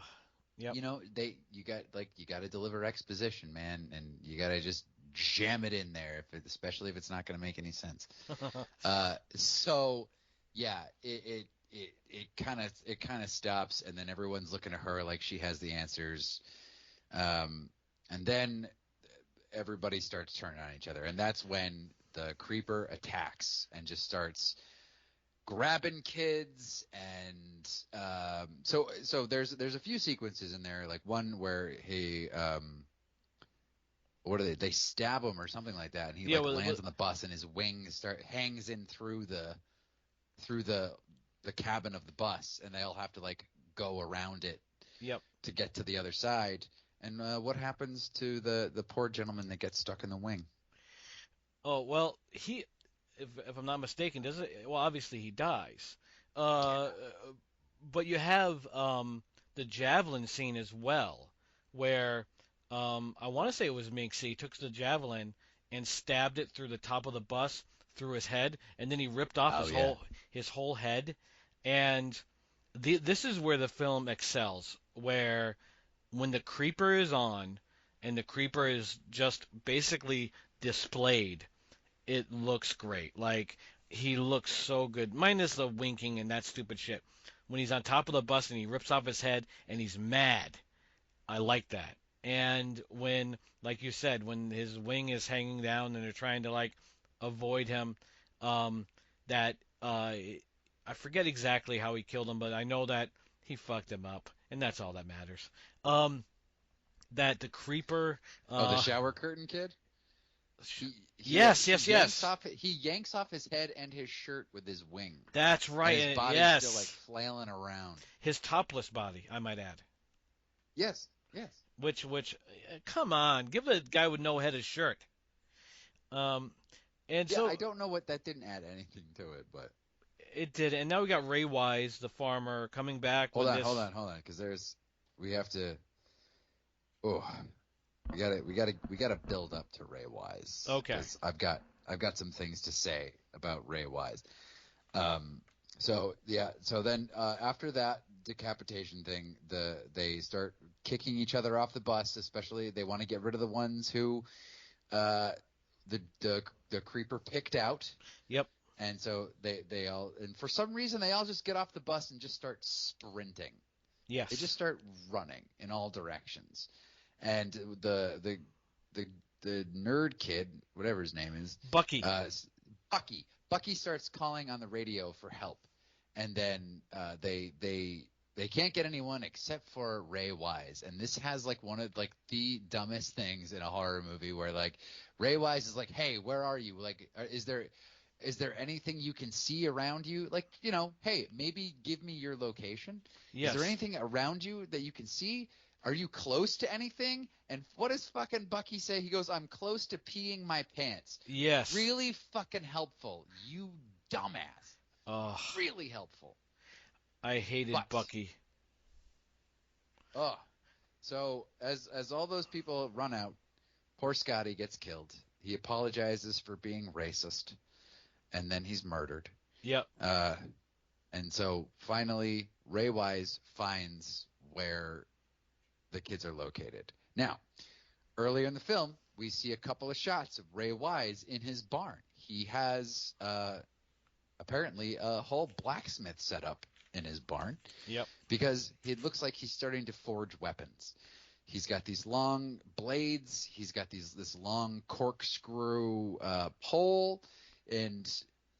yep. you got to deliver exposition, man, and you got to just jam it in there, especially if it's not going to make any sense. So yeah, it kind of stops, and then everyone's looking at her like she has the answers, and then everybody starts turning on each other, and that's when the creeper attacks and just starts grabbing kids, and so there's a few sequences in there, like one where he what are they stab him or something like that, and he Yeah, like well, lands on the bus and his wings hangs in through the cabin of the bus, and they all have to like go around it yep. to get to the other side. And what happens to the poor gentleman that gets stuck in the wing? Oh well, if I'm not mistaken, does it? Well, obviously he dies. Uh, but you have the javelin scene as well, where I want to say it was Minxie took the javelin and stabbed it through the top of the bus through his head, and then he ripped off Oh yeah. his whole head. And this is where the film excels, where when the creeper is on, and the creeper is just basically displayed, it looks great. Like he looks so good, minus the winking and that stupid shit. When he's on top of the bus and he rips off his head and he's mad, I like that. And when, like you said, when his wing is hanging down and they're trying to like avoid him, um, that I forget exactly how he killed him, but I know that he fucked him up, and that's all that matters. Um, that the creeper. Oh, the shower curtain kid. Sh- He yes, he yes, yanks yes. off he yanks off his head and his shirt with his wing, That's and right. his And body's still like yes, flailing around. his topless body, I might add. Yes, yes. Which, come on, give a guy with no head a shirt. Um, and Yeah, so I don't know what that didn't add anything to it, but it did. And now we got Ray Wise, the farmer, coming back hold with on, this. because we have to. Oh, we gotta build up to Ray Wise Okay. because I've got some things to say about Ray Wise. Um, so yeah, so then after that decapitation thing, they start kicking each other off the bus. Especially they want to get rid of the ones who uh, the creeper picked out. Yep. And so they all, and for some reason they all just get off the bus and just start sprinting. They just Yes. start running in all directions. And the the the nerd kid, whatever his name is, Bucky. Bucky starts calling on the radio for help. And then they can't get anyone except for Ray Wise. And this has like one of like the dumbest things in a horror movie where like Ray Wise is like, "Hey, where are you? Like is there anything you can see around you? Like, hey, maybe give me your location. Is Yes. there anything around you that you can see? Are you close to anything?" And what does fucking Bucky say? He goes, "I'm close to peeing my pants." Yes. Really fucking helpful, you dumbass. Oh, Really helpful. I hated But Bucky. oh, so as all those people run out, poor Scotty gets killed. He apologizes for being racist, and then he's murdered. Yep. And so finally, Ray Wise finds where the kids are located. Now, earlier in the film, we see a couple of shots of Ray Wise in his barn. He has apparently a whole blacksmith set up in his barn Yep. because it looks like he's starting to forge weapons. He's got these long blades. He's got this long corkscrew pole, and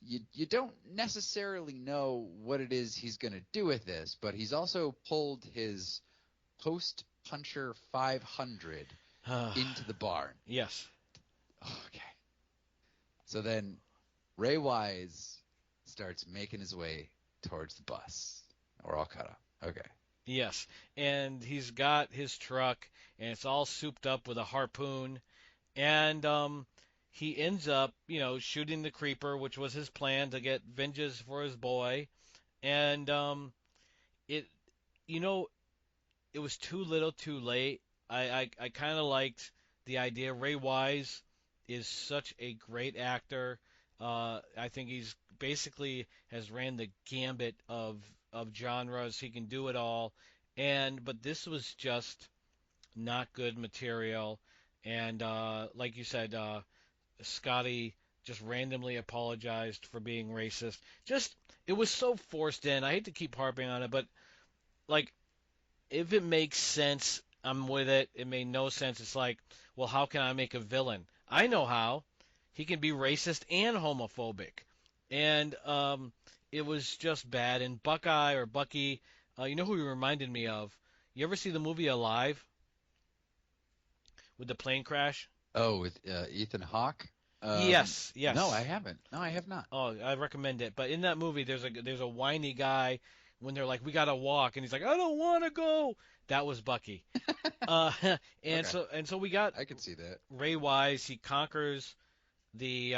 you don't necessarily know what it is he's going to do with this, but he's also pulled his post puncher 500 into the barn. Yes. Okay. So then Ray Wise starts making his way towards the bus. We're all caught up. Okay. Yes. And he's got his truck, and it's all souped up with a harpoon, and he ends up, shooting the creeper, which was his plan to get vengeance for his boy, and it, you know, it was too little, too late. I kind of liked the idea. Ray Wise is such a great actor. I think he's basically has ran the gambit of genres. He can do it all. But this was just not good material. And like you said, Scotty just randomly apologized for being racist. Just it was so forced in. I hate to keep harping on it, but like if it makes sense, I'm with it. It made no sense. It's like, well, how can I make a villain? I know how. He can be racist and homophobic. And it was just bad. And Buckeye or Bucky, you know who he reminded me of? You ever see the movie Alive with the plane crash? Oh, with Ethan Hawke? Yes, No, I yes. haven't. No, I have not. Oh, I recommend it. But in that movie, there's a whiny guy when they're like, "We gotta walk," and he's like, "I don't want to go." That was Bucky. Uh, and Okay. so we got I can see that. Ray Wise. He conquers the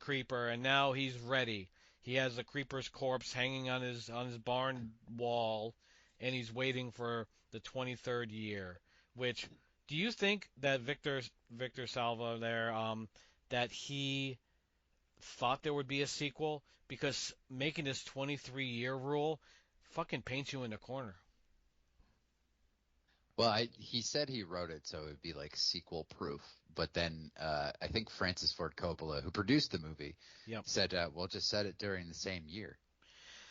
creeper, and now he's ready. He has the creeper's corpse hanging on his barn wall, and he's waiting for the 23rd year. Which do you think that Victor Salva there that he thought there would be a sequel because making this 23-year rule fucking paints you in the corner. Well, he said he wrote it so it would be like sequel proof. But then I think Francis Ford Coppola, who produced the movie, Yep. said, "Well, just set it during the same year."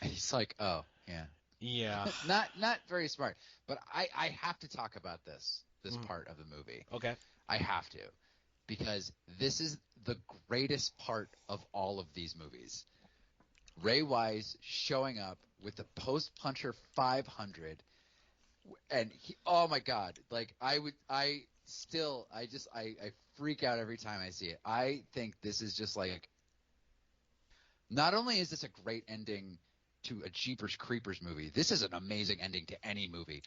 And he's like, "Oh, yeah." Yeah. Not very smart. But I have to talk about this Mm. part of the movie. Okay. I have to because this is the greatest part of all of these movies. Ray Wise showing up with the post puncher 500 And oh my God, like I freak out every time I see it. I think this is just like, not only is this a great ending to a Jeepers Creepers movie, this is an amazing ending to any movie.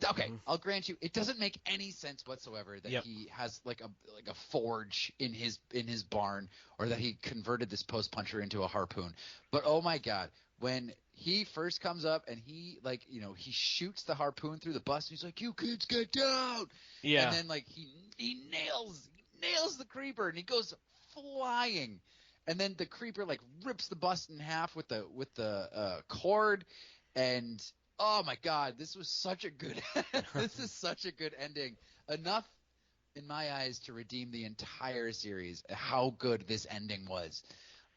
Okay, Hmm. I'll grant you, it doesn't make any sense whatsoever that Yep. he has like a forge in his barn, or that he converted this post puncher into a harpoon. But oh my God, when he first comes up and he shoots the harpoon through the bus, and he's like, "You kids get down!" And Yeah. then like he nails the creeper, and he goes flying. And then the creeper like rips the bus in half with the cord, and oh my God, this was such a good this is such a good ending. Enough in my eyes to redeem the entire series. How good this ending was.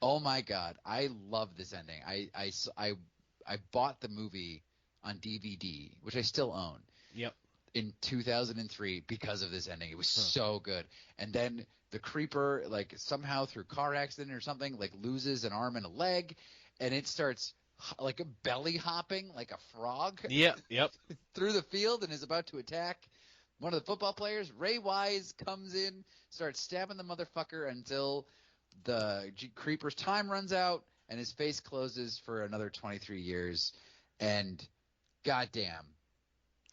Oh my God, I love this ending. I bought the movie on DVD, which I still own, Yep. in 2003 because of this ending. It was Huh. so good. And then the creeper, like somehow through car accident or something, like loses an arm and a leg, and it starts like a belly hopping like a frog Yep. Yep. through the field and is about to attack one of the football players. Ray Wise comes in, starts stabbing the motherfucker until the creeper's time runs out and his face closes for another 23 years. And goddamn,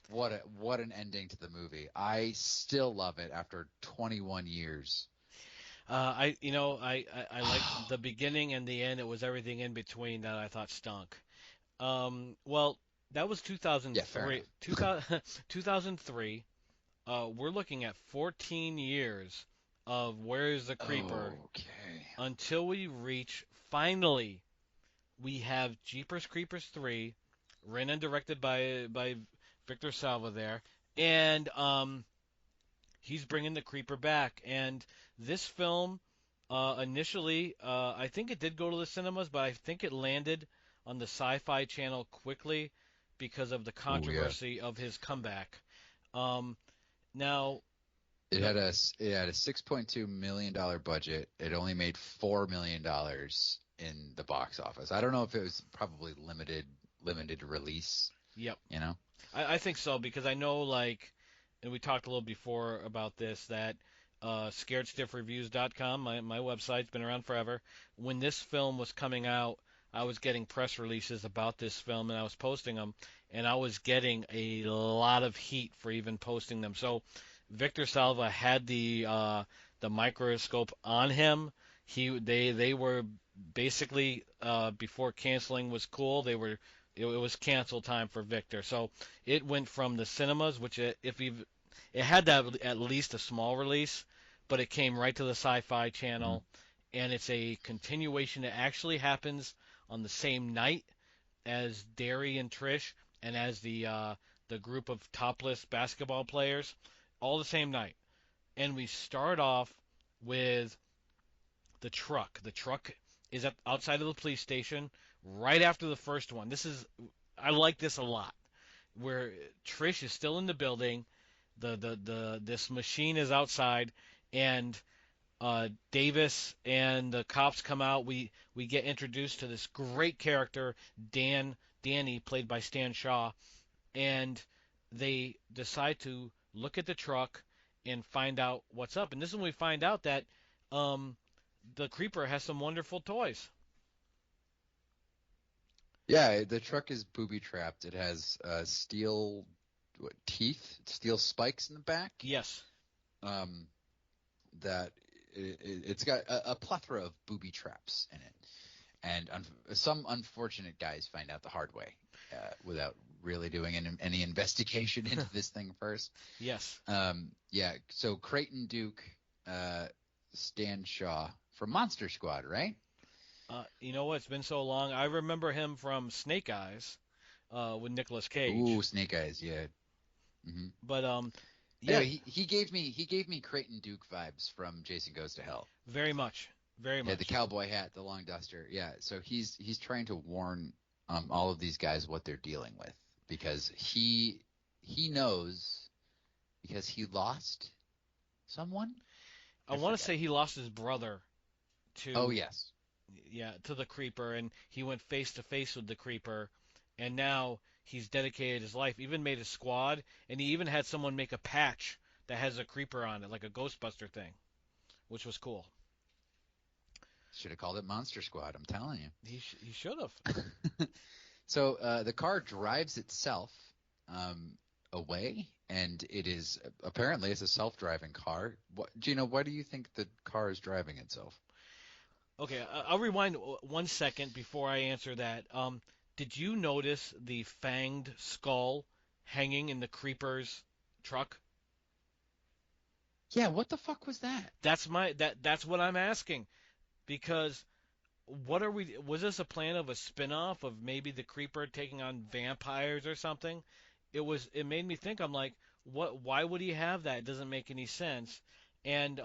what an ending to the movie. I still love it after 21 years. I liked the beginning and the end. It was everything in between that I thought stunk. Well, that was Yeah, fair 2003. enough. 2000, 2003. We're looking at 14 years of Where is the Creeper Okay. until we reach, finally, we have Jeepers Creepers 3, written and directed by Victor Salva there, and he's bringing the Creeper back. And this film, initially, I think it did go to the cinemas, but I think it landed on the Sci-Fi Channel quickly because of the Oh yeah. controversy of his comeback. Um, now, It the had a $6.2 million budget. It only made $4 million in the box office. I don't know if it was probably limited release, Yep, you know? I think so because I know like, and we talked a little before about this that scaredstiffreviews.com, my website's been around forever. When this film was coming out, I was getting press releases about this film and I was posting them, and I was getting a lot of heat for even posting them. So Victor Salva had the microscope on him. They were basically before canceling was cool. It was cancel time for Victor. So it went from the cinemas, which it had to have at least a small release, but it came right to the Sci-Fi Mhm. Channel, and it's a continuation. It actually happens on the same night as Derry and Trish, and as the group of topless basketball players, all the same night. And we start off with the truck. The truck is outside of the police station right after the first one. I like this a lot, where Trish is still in the building, the this machine is outside, and Davis and the cops come out. We get introduced to this great character, Danny, played by Stan Shaw, and they decide to look at the truck and find out what's up. And this is when we find out that um, the creeper has some wonderful toys. Yeah, the truck is booby trapped. It has steel steel spikes in the back. Yes. Um, that it's got a plethora of booby traps in it, and some unfortunate guys find out the hard way without really doing any investigation into this thing first. Yes. Yeah, so Creighton Duke, Stan Shaw from Monster Squad, right? You know what? It's been so long. I remember him from Snake Eyes with Nicolas Ooh, Cage. Snake Eyes, yeah. Hmm. But yeah, Anyway, he gave me Creighton Duke vibes from Jason Goes to Hell. very much, very Yeah, the much. cowboy hat, the long duster. Yeah, so he's trying to warn all of these guys what they're dealing with, because he knows, because he lost someone. I I want to forget. say he lost his brother Oh to yes. yeah to the creeper, and he went face to face with the creeper, and now he's dedicated his life. Even made a squad, and he even had someone make a patch that has a creeper on it, like a Ghostbuster thing, which was cool. Should have called it Monster Squad. I'm telling He should have. you. So the car drives itself um, away, and it is apparently it's a self-driving car. Gino, why do you think the car is driving itself? Okay, I'll rewind 1 second before I answer that. Did you notice the fanged skull hanging in the creeper's truck? Yeah, what the fuck was that? That's what I'm asking because what are we? Was this a plan of a spin-off of maybe the creeper taking on vampires or something? It made me think. I'm like, what? Why would he have that? It doesn't make any sense. And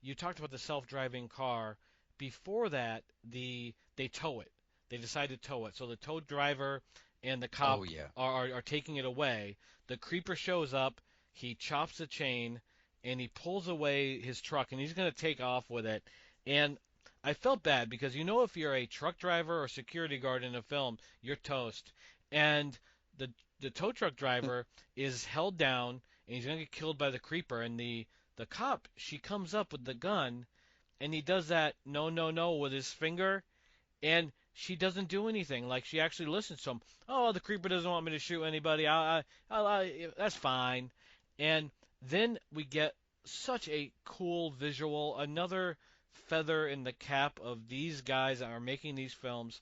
you talked about the self-driving car. Before that, they tow it. They decide to tow it. So the tow driver and the cop Oh yeah. are taking it away. The creeper shows up. He chops the chain and he pulls away his truck and he's going to take off with it. And I felt bad because if you're a truck driver or security guard in a film, you're toast. And the the tow truck driver is held down and he's gonna get killed by the creeper. And the cop, she comes up with the gun and he does that no no no with his finger, and she doesn't do anything. Like she actually listens to him. Oh, the creeper doesn't want me to shoot anybody. That's fine. And then we get such a cool visual, another feather in the cap of these guys that are making these films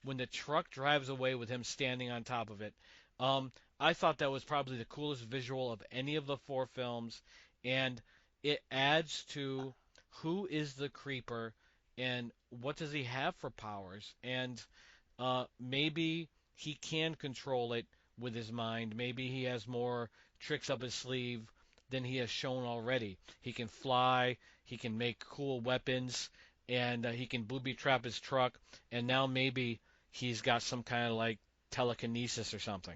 when the truck drives away with him standing on top of it. Um, I thought that was probably the coolest visual of any of the four films, and it adds to who is the creeper and what does he have for powers, and maybe he can control it with his mind. Maybe he has more tricks up his sleeve than he has shown already. He can fly, he can make cool weapons, and he can booby trap his truck, and now maybe he's got some kind of like telekinesis or something.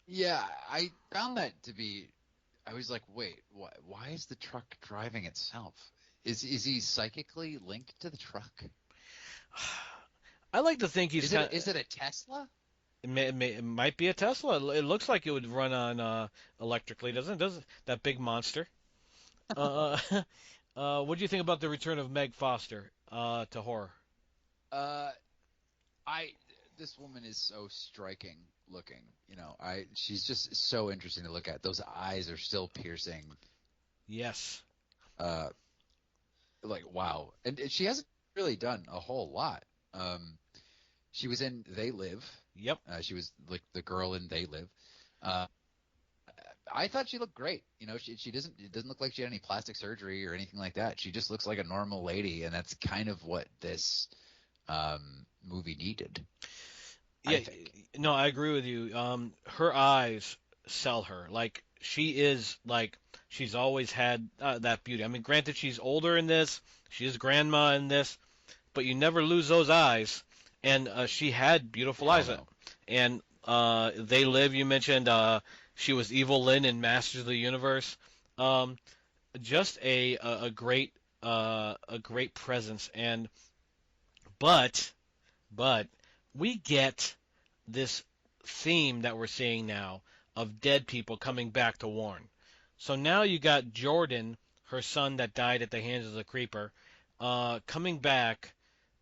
Yeah, I found that to be. I was like, wait, why is the truck driving itself? Is he psychically linked to the truck? I like to think he's Is kind it is it a Tesla? it might be a Tesla. It looks like it would run on electrically, doesn't it? Doesn't that big monster? Uh, what do you think about the return of Meg Foster to horror? Uh, I this woman is so striking looking. She's just so interesting to look at. Those eyes are still piercing. Yes. Uh, like wow, and she hasn't really done a whole lot. She was in They Live. Yep. She was like the girl in They Live. Uh, I thought she looked great. She doesn't. It doesn't look like she had any plastic surgery or anything like that. She just looks like a normal lady, and that's kind of what this movie needed. Yeah. I think. No, I agree with you. Her eyes sell her. Like she is like she's always had that beauty. I mean, granted, she's older in this. She is grandma in this, but you never lose those eyes. And she had beautiful Hell eyes. no. And They Live. You mentioned she was Evil Lynn in Masters of the Universe. Um, just a great presence. And but but we get this theme that we're seeing now of dead people coming back to warn. So now you got Jordan, her son that died at the hands of the creeper, coming back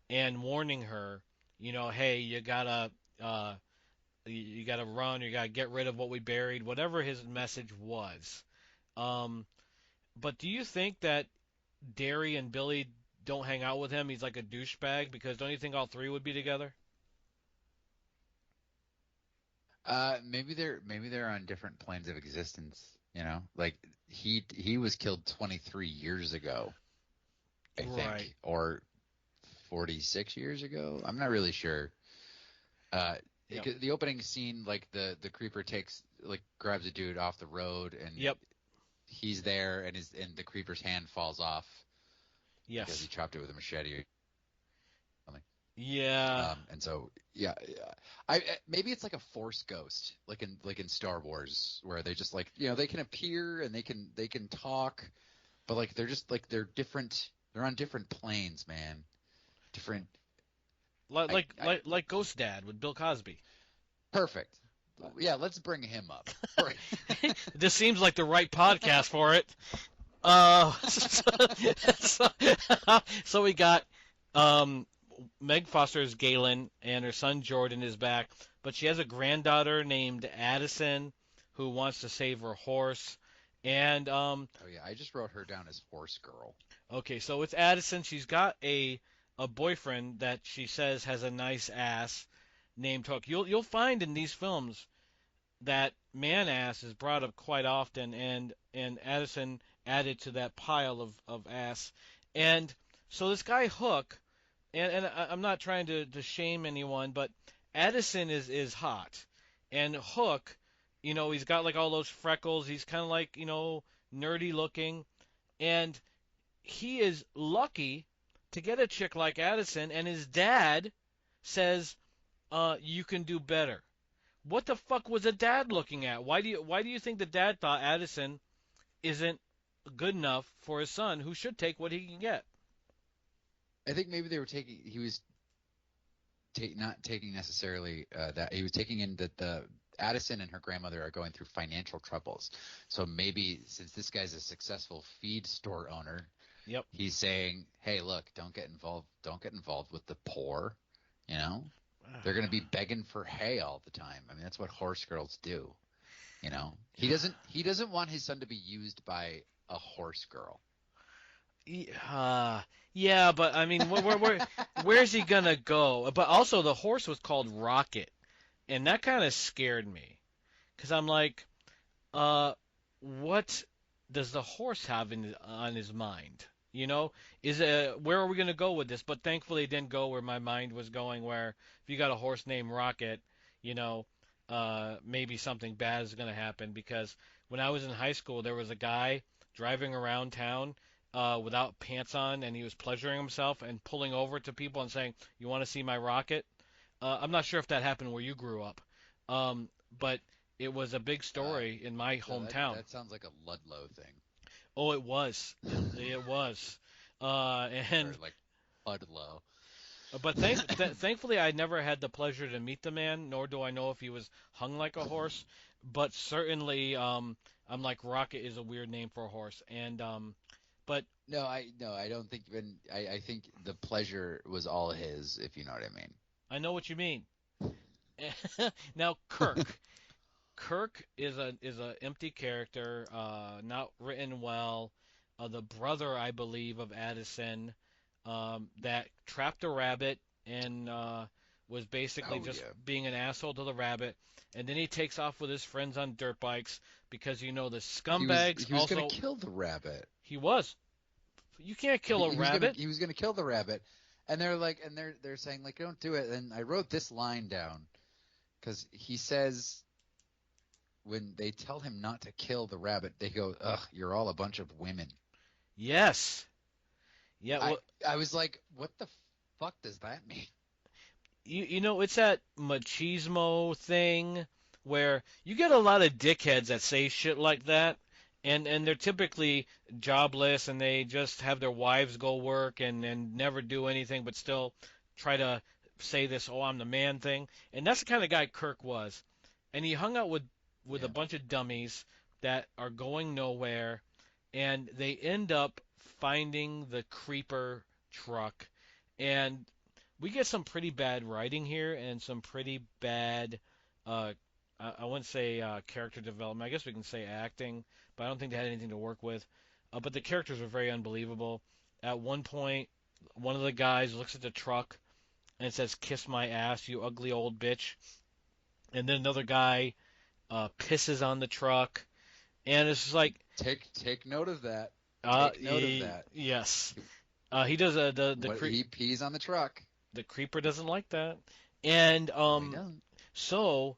and warning her, hey, uh, you gotta run, you gotta get rid of what we buried, whatever his message was. Um, but do you think that Derry and Billy don't hang out with him? He's like a douchebag because don't you think all three would be together? Maybe they're on different planes of existence. Like he was killed 23 years ago, I Right. think, or 46 years ago. I'm not really sure. Uh, Yep. the opening scene, like the creeper grabs a dude off the road, and Yep. he's there, and the creeper's hand falls off because he Yes. chopped it with a machete or something. Yeah. And so yeah. Maybe it's like a force ghost, like in Star Wars, where they just they can appear and they can talk, but they're just they're different. They're on different planes, man. Different. like I, like I like like Ghost Dad with Bill Cosby. perfect. Yeah, let's bring him up. This seems like the right podcast for it. So, so we got um, Meg Foster's Galen, and her son Jordan is back, but she has a granddaughter named Addison who wants to save her horse. And Oh yeah, I just wrote her down as horse girl. okay, so it's Addison. She's got a boyfriend that she says has a nice ass named Hook. You'll find in these films that man ass is brought up quite often, and Addison added to that pile of ass. And so this guy Hook, and I'm not trying to shame anyone, but Addison is hot, and Hook, he's got like all those freckles. He's kind of like nerdy looking, and he is lucky to get a chick like Addison, and his dad says, you can do better. What the fuck was the dad looking at? Why do you think the dad thought Addison isn't good enough for his son, who should take what he can get? I think maybe they were taking. He was not taking necessarily that he was taking in that the Addison and her grandmother are going through financial troubles. So maybe since this guy's a successful feed store owner, Yep. he's saying, "Hey, look, don't get involved. Don't get involved with the poor. You know, they're going to be begging for hay all the time. I mean, that's what horse girls do. You know, he doesn't want his son to be used by a horse girl. Yeah, but I mean, where's he gonna go? But also, the horse was called Rocket, and that kind of scared me, because I'm like, uh, what does the horse have on his mind? Where are we gonna go with this? But thankfully, it didn't go where my mind was going. Where if you got a horse named Rocket, you know, maybe something bad is gonna happen. Because when I was in high school, there was a guy driving around town without pants on, and he was pleasuring himself and pulling over to people and saying, "You want to see my rocket?" I'm not sure if that happened where you grew up, but it was a big Uh, story in my so that hometown. that sounds like a Ludlow thing, Oh, it was. It was. or And like Ludlow. but thankfully, I never had the pleasure to meet the man, nor do I know if he was hung like a horse. But certainly, I'm like Rocket is a weird name for a horse, and but No, I don't think even I think the pleasure was all his, if you know what I mean. I know what you mean. Now, Kirk. Kirk is a empty character, not written well. The brother, I believe, of Addison, that trapped a rabbit and was basically Oh just yeah. being an asshole to the rabbit. And then he takes off with his friends on dirt bikes because the He was scumbags he was gonna also kill the rabbit. he was. You can't kill a He was gonna rabbit. he was gonna kill the rabbit, and they're saying like don't do it. And I wrote this line down because he says when they tell him not to kill the rabbit, they go, "Ugh, you're all a bunch of women." Yes. Yeah. I Well, I was like, what the fuck does that mean? it's that machismo thing where you get a lot of dickheads that say shit like that, and they're typically jobless and they just have their wives go work and never do anything but still try to say this, oh, I'm the man thing. And that's the kind of guy Kirk was. And he hung out with a Yeah. bunch of dummies that are going nowhere, and they end up finding the creeper truck. And we get some pretty bad writing here and some pretty bad, uh, I wouldn't say character development. I guess we can say acting, but I don't think they had anything to work with. But the characters were very unbelievable. At one point, one of the guys looks at the truck and it says, "Kiss my ass, you ugly old bitch." And then another guy pisses on the truck, and it's just like, Take note of that. Take note of that. yes, he does What he pees on the truck. the creeper doesn't like that, and No, he doesn't. so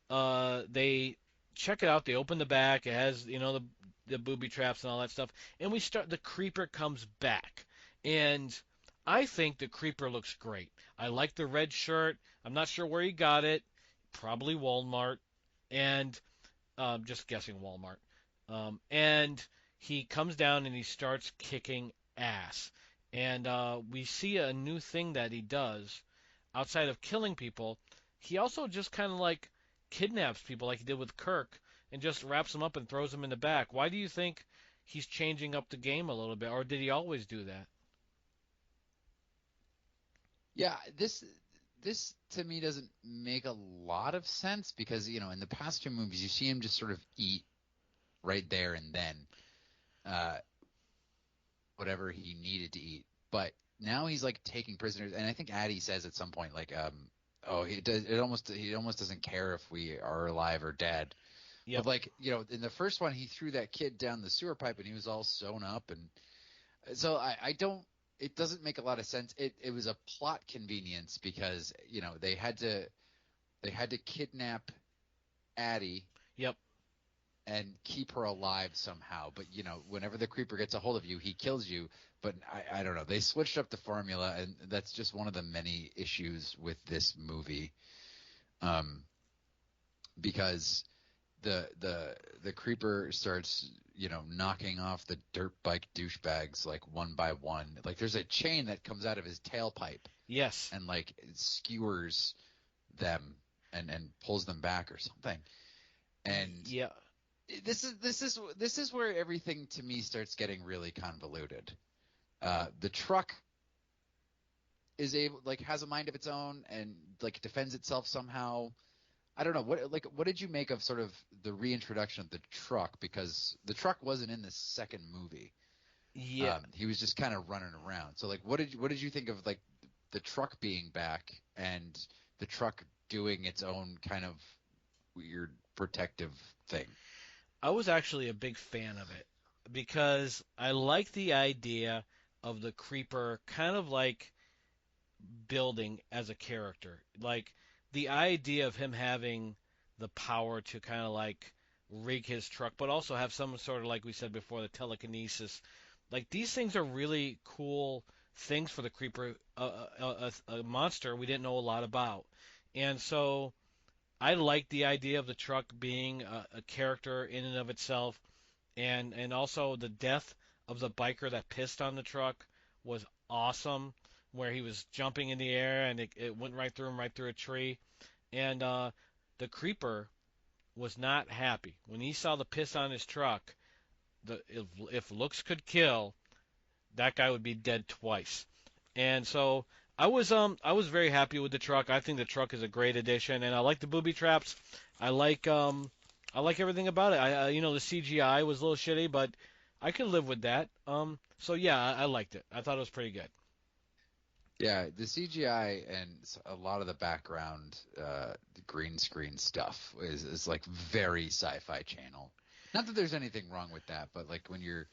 they check it out. They open the back. It has the booby traps and all that stuff, and we start. The creeper comes back, and I think the creeper looks great. I like the red shirt. I'm not sure where he got it. Probably Walmart, and just guessing Walmart. And he comes down and he starts kicking ass. And we see a new thing that he does. outside of killing people, he also just kind of like kidnaps people like he did with Kirk and just wraps them up and throws them in the back. Why do you think he's changing up the game a little bit, or did he always do that? Yeah, this to me doesn't make a lot of sense because, in the past two movies you see him just sort of eat right there and then uh, whatever he needed to eat. But now he's like taking prisoners, and I think Addie says at some point like, oh, he almost doesn't care if we are alive or dead. But Yep. like, in the first one he threw that kid down the sewer pipe and he was all sewn up, and so I don't. It doesn't make a lot of sense. It was a plot convenience because they had to kidnap Addie Yep. and keep her alive somehow. But whenever the creeper gets a hold of you, he kills you. But I don't know. They switched up the formula, and that's just one of the many issues with this movie. Because the creeper starts knocking off the dirt bike douchebags like one by one. Like there's a chain that comes out of his tailpipe Yes. and like it skewers them and pulls them back or something. And Yeah. this is where everything to me starts getting really convoluted. The truck is able has a mind of its own and like defends itself somehow. I don't know what did you make of sort of the reintroduction of the truck, because the truck wasn't in the second movie. Yeah. He was just kind of running around. So like what did you think of like the truck being back and the truck doing its own kind of weird protective thing? I was actually a big fan of it because I like the idea of the creeper kind of like building as a character. Like the idea of him having the power to kind of like rig his truck, but also have some sort of, like we said before, the telekinesis. Like these things are really cool things for the creeper, a monster we didn't know a lot about. And so I like the idea of the truck being a character in and of itself, and also the death of the biker that pissed on the truck was awesome, where he was jumping in the air and it went right through him, right through a tree. And the creeper was not happy when he saw the piss on his truck. If looks could kill, that guy would be dead twice. And so I was very happy with the truck. I think the truck is a great addition, and I like the booby traps. I like everything about it. The CGI was a little shitty, but I could live with that. So yeah, I liked it. I thought it was pretty good. Yeah, the CGI and a lot of the background the green screen stuff is like very sci-fi channel. Not that there's anything wrong with that, but like when you're,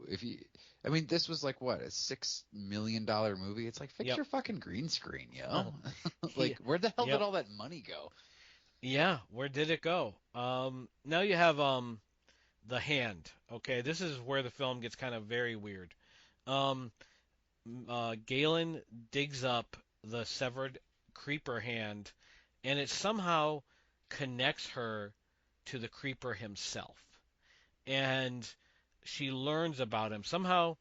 if you, I mean, this was like what, a $6 million movie? It's like fix Yep. your fucking green screen, Yeah. Like where the hell did Yep. all that money go? Yeah. Where did it go? Now you have the hand. Okay, this is where the film gets kind of very weird. Um, Galen digs up the severed creeper hand, and it somehow connects her to the creeper himself. And she learns about him. Somehow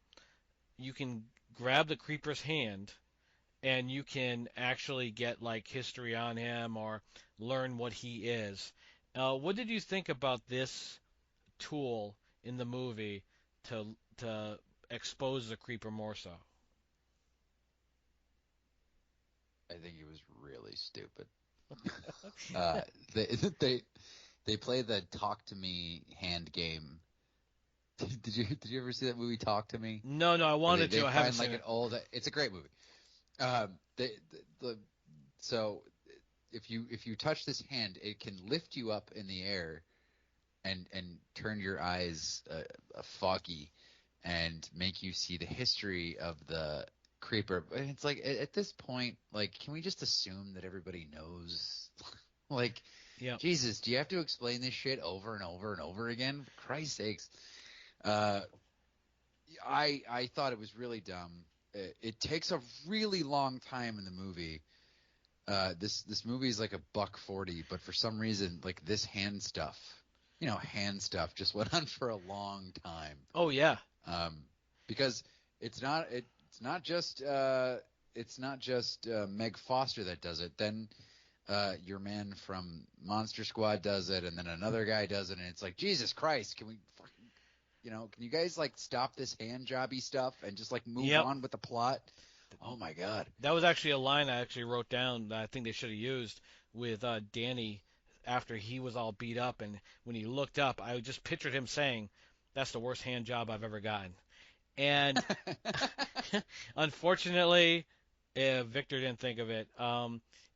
you can grab the creeper's hand and you can actually get like history on him or learn what he is. What did you think about this tool in the movie to expose the creeper more so? I think it was really stupid. Uh, they they they play the talk to me hand game. Did you ever see that movie Talk to Me? No, no, I Where they, wanted they to. I haven't find seen like an it. old. It's a great movie. They, the so if you touch this hand, it can lift you up in the air and turn your eyes foggy and make you see the history of the creeper. But it's like at this point, like, can we just assume that everybody knows? Like, Yeah. Jesus, do you have to explain this shit over and over and over again? For Christ's sakes. Uh, I thought it was really dumb. It takes a really long time in the movie. This movie is like a buck 40, but for some reason, like this hand stuff just went on for a long time. Oh yeah. Um, because it's not just it's not just Meg Foster that does it. Then your man from Monster Squad does it, and then another guy does it, and it's like, Jesus Christ, can we fucking, can you guys like stop this hand jobby stuff and just like move Yep. on with the plot? Oh my God. That was actually a line I actually wrote down that I think they should have used with Danny after he was all beat up, and when he looked up, I just pictured him saying, "That's the worst hand job I've ever gotten." And unfortunately, Victor didn't think of it.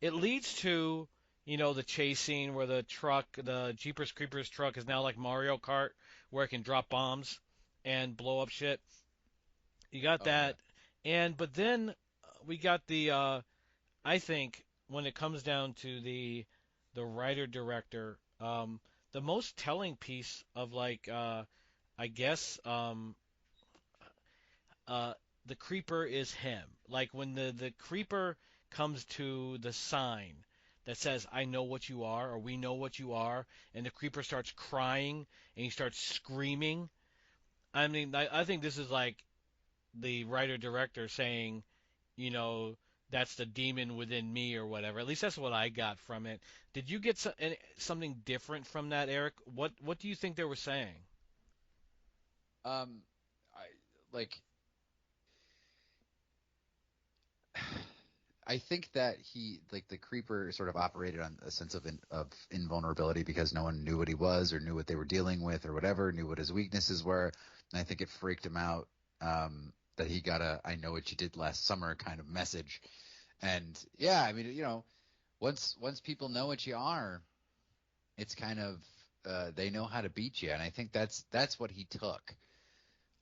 It leads to, the chase scene where the Jeepers Creepers truck is now like Mario Kart, where it can drop bombs and blow up shit. You got Oh yeah. that, but then we got I think when it comes down to the writer director, the most telling piece of like I guess uh, the creeper is him. Like when the creeper comes to the sign that says "I know what you are" or "We know what you are," and the creeper starts crying and he starts screaming. I mean, I think this is like the writer director saying, you know, that's the demon within me or whatever. At least that's what I got from it. Did you get something different from that, Eric? What do you think they were saying? Um, I like. I think that he, like the creeper, sort of operated on a sense of invulnerability because no one knew what he was or knew what they were dealing with or whatever, knew what his weaknesses were, and I think it freaked him out that he got a "I know what you did last summer" kind of message. And yeah, I mean, once people know what you are, it's kind of they know how to beat you, and I think that's what he took.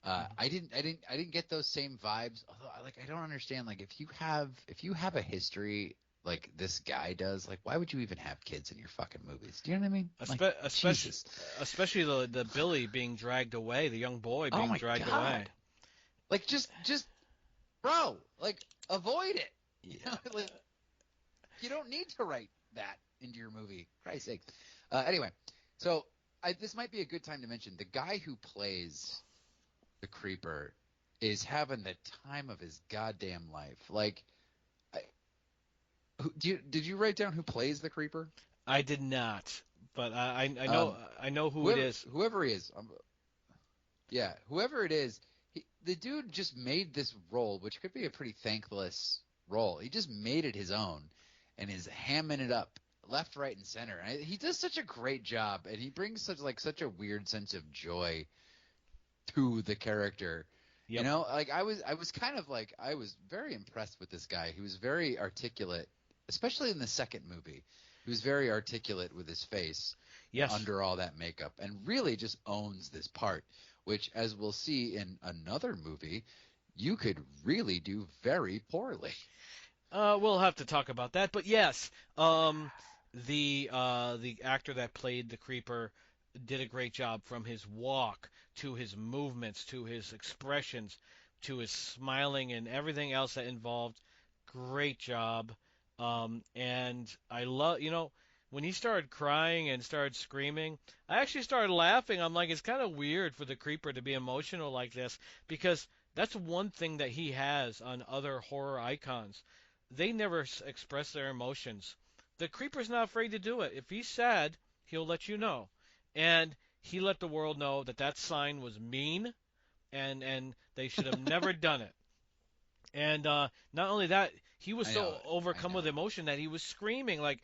I didn't get those same vibes. Although, I don't understand. Like, if you have a history like this guy does, like, why would you even have kids in your fucking movies? Do you know what I mean? Like, Especially, Jesus. especially the Billy being dragged away, the young boy Oh being my dragged away. God. Like, just, bro, like, avoid it. Yeah. Like, you don't need to write that into your movie. Christ's sake. Anyway, so this might be a good time to mention the guy who plays the creeper is having the time of his goddamn life. Like, I, did you write down who plays the creeper? I did not, but Um, I know who it whoever is. whoever he is, yeah, whoever it is, the dude just made this role, which could be a pretty thankless role. He just made it his own, and is hamming it up left, right, and center. And he does such a great job, and he brings such a weird sense of joy to the character. Yep. Like I was kind of like I was very impressed with this guy. He was very articulate, especially in the second movie. He was very articulate with his face Yes. under all that makeup and really just owns this part, which, as we'll see in another movie, you could really do very poorly. We'll have to talk about that, but yes, the actor that played the creeper did a great job from his walk to his movements to his expressions to his smiling and everything else that involved. Great job. And I love, when he started crying and started screaming, I actually started laughing. I'm like, it's kind of weird for the creeper to be emotional like this because that's one thing that he has on other horror icons. They never express their emotions. The creeper's not afraid to do it. If he's sad, he'll let you know. And he let the world know that that sign was mean and they should have never done it. And not only that, he was I so know, I overcome with know. emotion that he was screaming. Like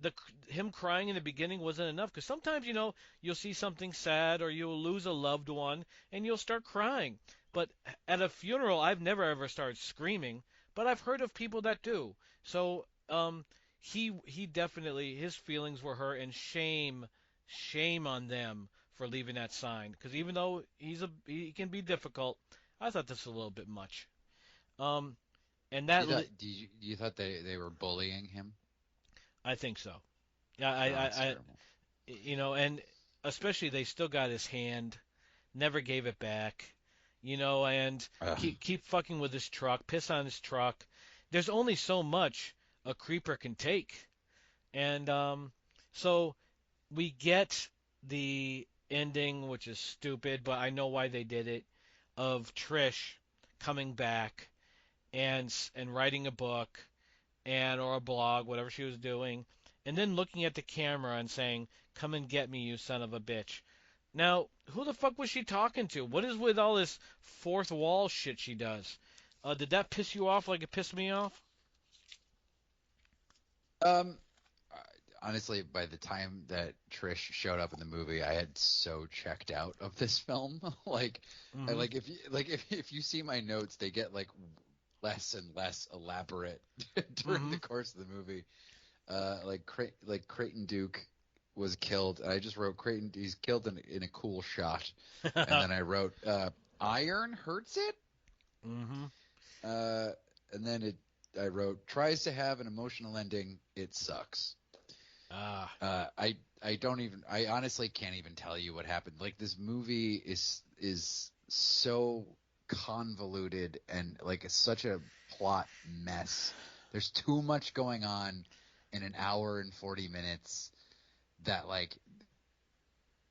the him crying in the beginning wasn't enough because sometimes you'll see something sad or you'll lose a loved one and you'll start crying. But at a funeral, I've never ever started screaming, but I've heard of people that do. So he definitely his feelings were hurt and shame on them for leaving that sign because even though he can be difficult, I thought this was a little bit much. Um, and You that thought you thought they were bullying him? I think so. Yeah, Oh, that's terrible. and especially they still got his hand, never gave it back, and Ugh. keep fucking with his truck, piss on his truck. There's only so much a creeper can take, and so we get the ending, which is stupid, but I know why they did it, of Trish coming back and writing a book and or a blog, whatever she was doing, and then looking at the camera and saying, "Come and get me, you son of a bitch." Now, who the fuck was she talking to? What is with all this fourth wall shit she does? Did that piss you off like it pissed me off? Um, Honestly, by the time that Trish showed up in the movie, I had so checked out of this film. Hmm. If you see my notes, they get like less and less elaborate during Hmm. the course of the movie. Like Creighton Duke was killed. I just wrote Creighton. He's killed in a cool shot, and then I wrote Iron hurts it. Hmm. Uh, and then I wrote tries to have an emotional ending. It sucks. Ah. I honestly can't even tell you what happened. Like this movie is so convoluted and like it's such a plot mess. There's too much going on in an hour and 40 minutes that like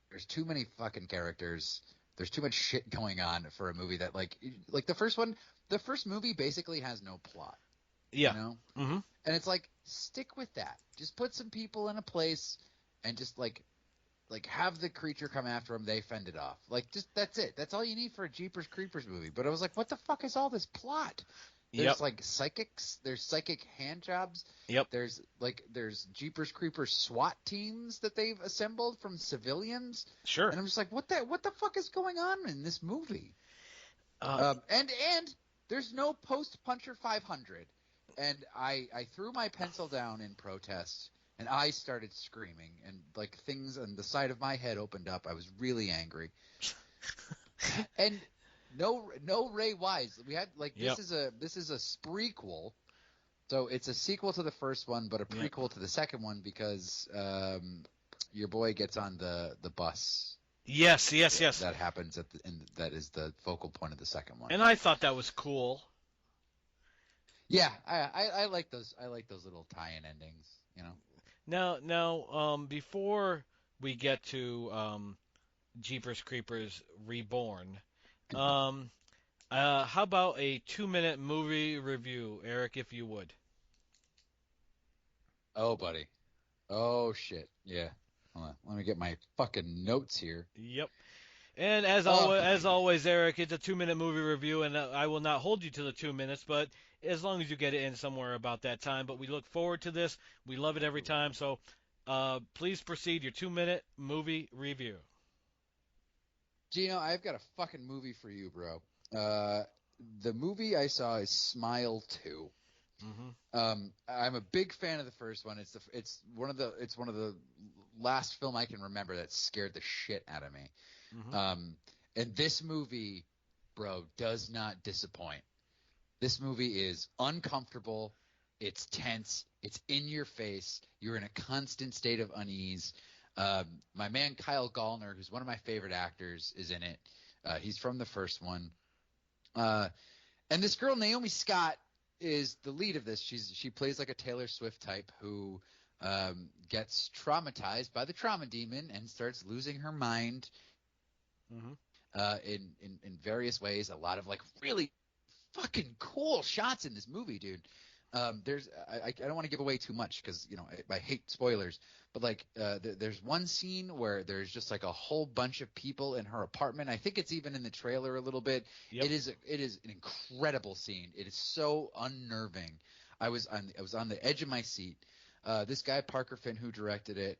there's too many fucking characters. There's too much shit going on for a movie that like the first movie basically has no plot, you Yeah. know? Hmm. And it's like stick with that. Just put some people in a place and just like have the creature come after them. They fend it off. Like just that's it. That's all you need for a Jeepers Creepers movie. But I was like, what the fuck is all this plot? Yep. There's like psychics. There's psychic hand jobs. Yep. There's Jeepers Creepers SWAT teams that they've assembled from civilians. Sure. And I'm just like, what the fuck is going on in this movie? Uh, And there's no post puncher 500. And I threw my pencil down in protest, and I started screaming, and like things on the side of my head opened up. I was really angry, and no Ray Wise. We had like yep. this is a sprequel, so it's a sequel to the first one, but a Yep. prequel to the second one because your boy gets on the bus. Yes. Yes. Yeah, Yes. that happens and that is the focal point of the second one. And I thought that was cool. Yeah, I like those. I like those little tie-in endings. You know. Now, before we get to Jeepers Creepers Reborn, um, how about a 2 minute movie review, Eric, if you would? Oh, buddy. Oh shit. Yeah. Hold on. Let me get my fucking notes here. Yep. And Oh, as always, Eric, it's a 2 minute movie review, and I will not hold you to the 2 minutes, but as long as you get it in somewhere about that time. But we look forward to this. We love it every time. So, please proceed your 2 minute movie review. Gino, I've got a fucking movie for you, bro. Uh, the movie I saw is Smile 2. Hmm. I'm a big fan of the first one. It's one of the last film I can remember that scared the shit out of me. Hmm. Um, and this movie, bro, does not disappoint. This movie is uncomfortable. It's tense. It's in your face. You're in a constant state of unease. My man Kyle Gallner, who's one of my favorite actors, is in it. He's from the first one. Uh, and this girl Naomi Scott is the lead of this. She plays like a Taylor Swift type who gets traumatized by the trauma demon and starts losing her mind Hmm. in various ways. A lot of like really fucking cool shots in this movie, dude. I don't want to give away too much because I hate spoilers, but like there's one scene where there's just like a whole bunch of people in her apartment. I think it's even in the trailer a little bit. Yep. It is an incredible scene. It is so unnerving. I was on the edge of my seat. This guy Parker Finn who directed it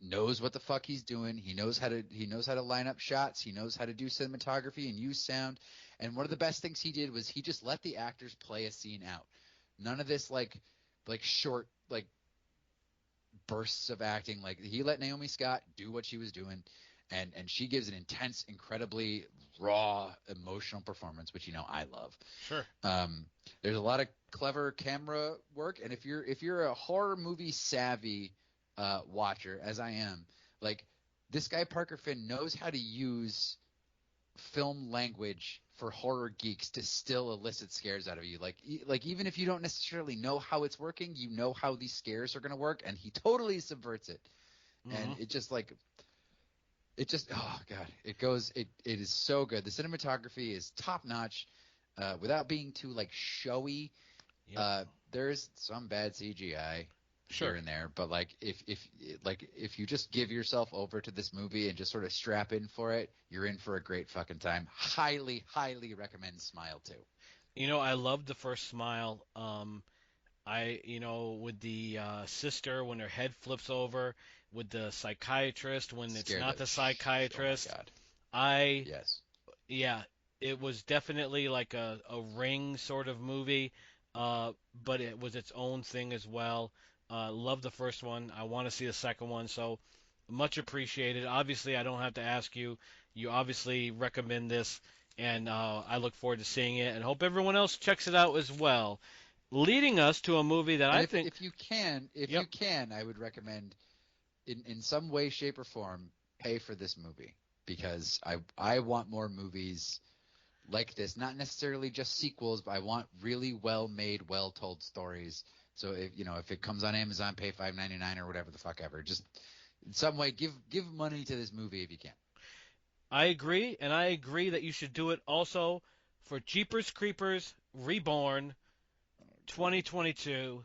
knows what the fuck he's doing. He knows how to line up shots. He knows how to do cinematography and use sound. And one of the best things he did was he just let the actors play a scene out. None of this like short like bursts of acting. Like he let Naomi Scott do what she was doing, and she gives an intense, incredibly raw, emotional performance, which I love. Sure. Um, there's a lot of clever camera work, and if you're a horror movie savvy watcher, as I am, like this guy Parker Finn knows how to use film language for horror geeks to still elicit scares out of you. Like even if you don't necessarily know how it's working, you know how these scares are going to work, and he totally subverts it. And Hmm. it just oh god, it is so good. The cinematography is top notch. without being too like showy. Yep. There's some bad CGI here Sure. and there, but like if you just give yourself over to this movie and just sort of strap in for it, you're in for a great fucking time. Highly recommend Smile too. I loved the first Smile. With the sister when her head flips over, with the psychiatrist when it's Scared not the the oh my psychiatrist. god. I, Yes. yeah, it was definitely like a Ring sort of movie, but it was its own thing as well. Love the first one. I want to see the second one, so much appreciated. Obviously, I don't have to ask you. You obviously recommend this, and I look forward to seeing it, and hope everyone else checks it out as well. Leading us to a movie that And I think, if yep, you can, I would recommend in some way, shape, or form, pay for this movie because I want more movies like this. Not necessarily just sequels, but I want really well made, well told stories. So if it comes on Amazon, pay $5.99 or whatever the fuck ever. Just in some way, give money to this movie if you can. I agree, and I agree that you should do it also for Jeepers Creepers Reborn 2022,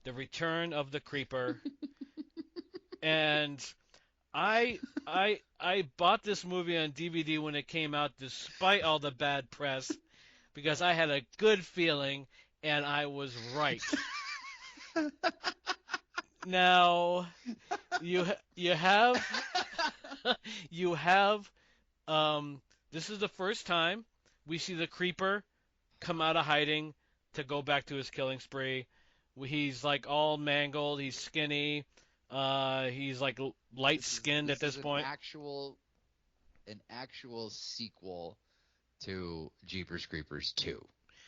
The Return of the Creeper. And I bought this movie on DVD when it came out despite all the bad press because I had a good feeling and I was right. Now, you have you have this is the first time we see the creeper come out of hiding to go back to his killing spree. He's like all mangled, he's skinny, he's like light skinned at This this is point. an actual sequel to Jeepers Creepers 2.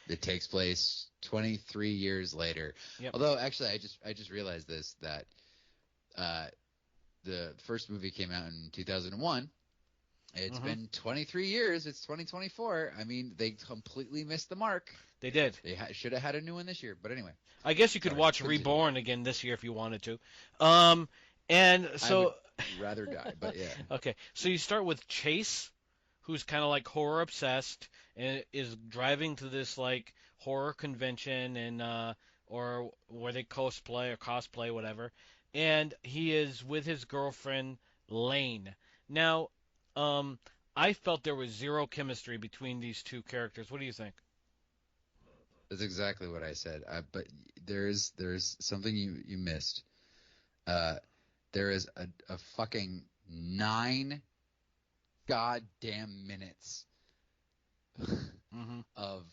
It takes place 23 years later. Yep. Although actually I just realized this that the first movie came out in 2001. It's Hmm. been 23 years. It's 2024. I mean, they completely missed the mark. They did. They should have had a new one this year. But anyway, I guess you could sorry. watch Continue. Reborn again this year if you wanted to. Um, and I would so, rather die. But yeah. okay, so you start with Chase, who's kind of like horror obsessed and is driving to this like horror convention and or where they cosplay whatever, and he is with his girlfriend Lane. Now, um, I felt there was zero chemistry between these two characters. What do you think? That's exactly what I said. But there's something you missed. Uh, there is a fucking 9 goddamn minutes Hmm. of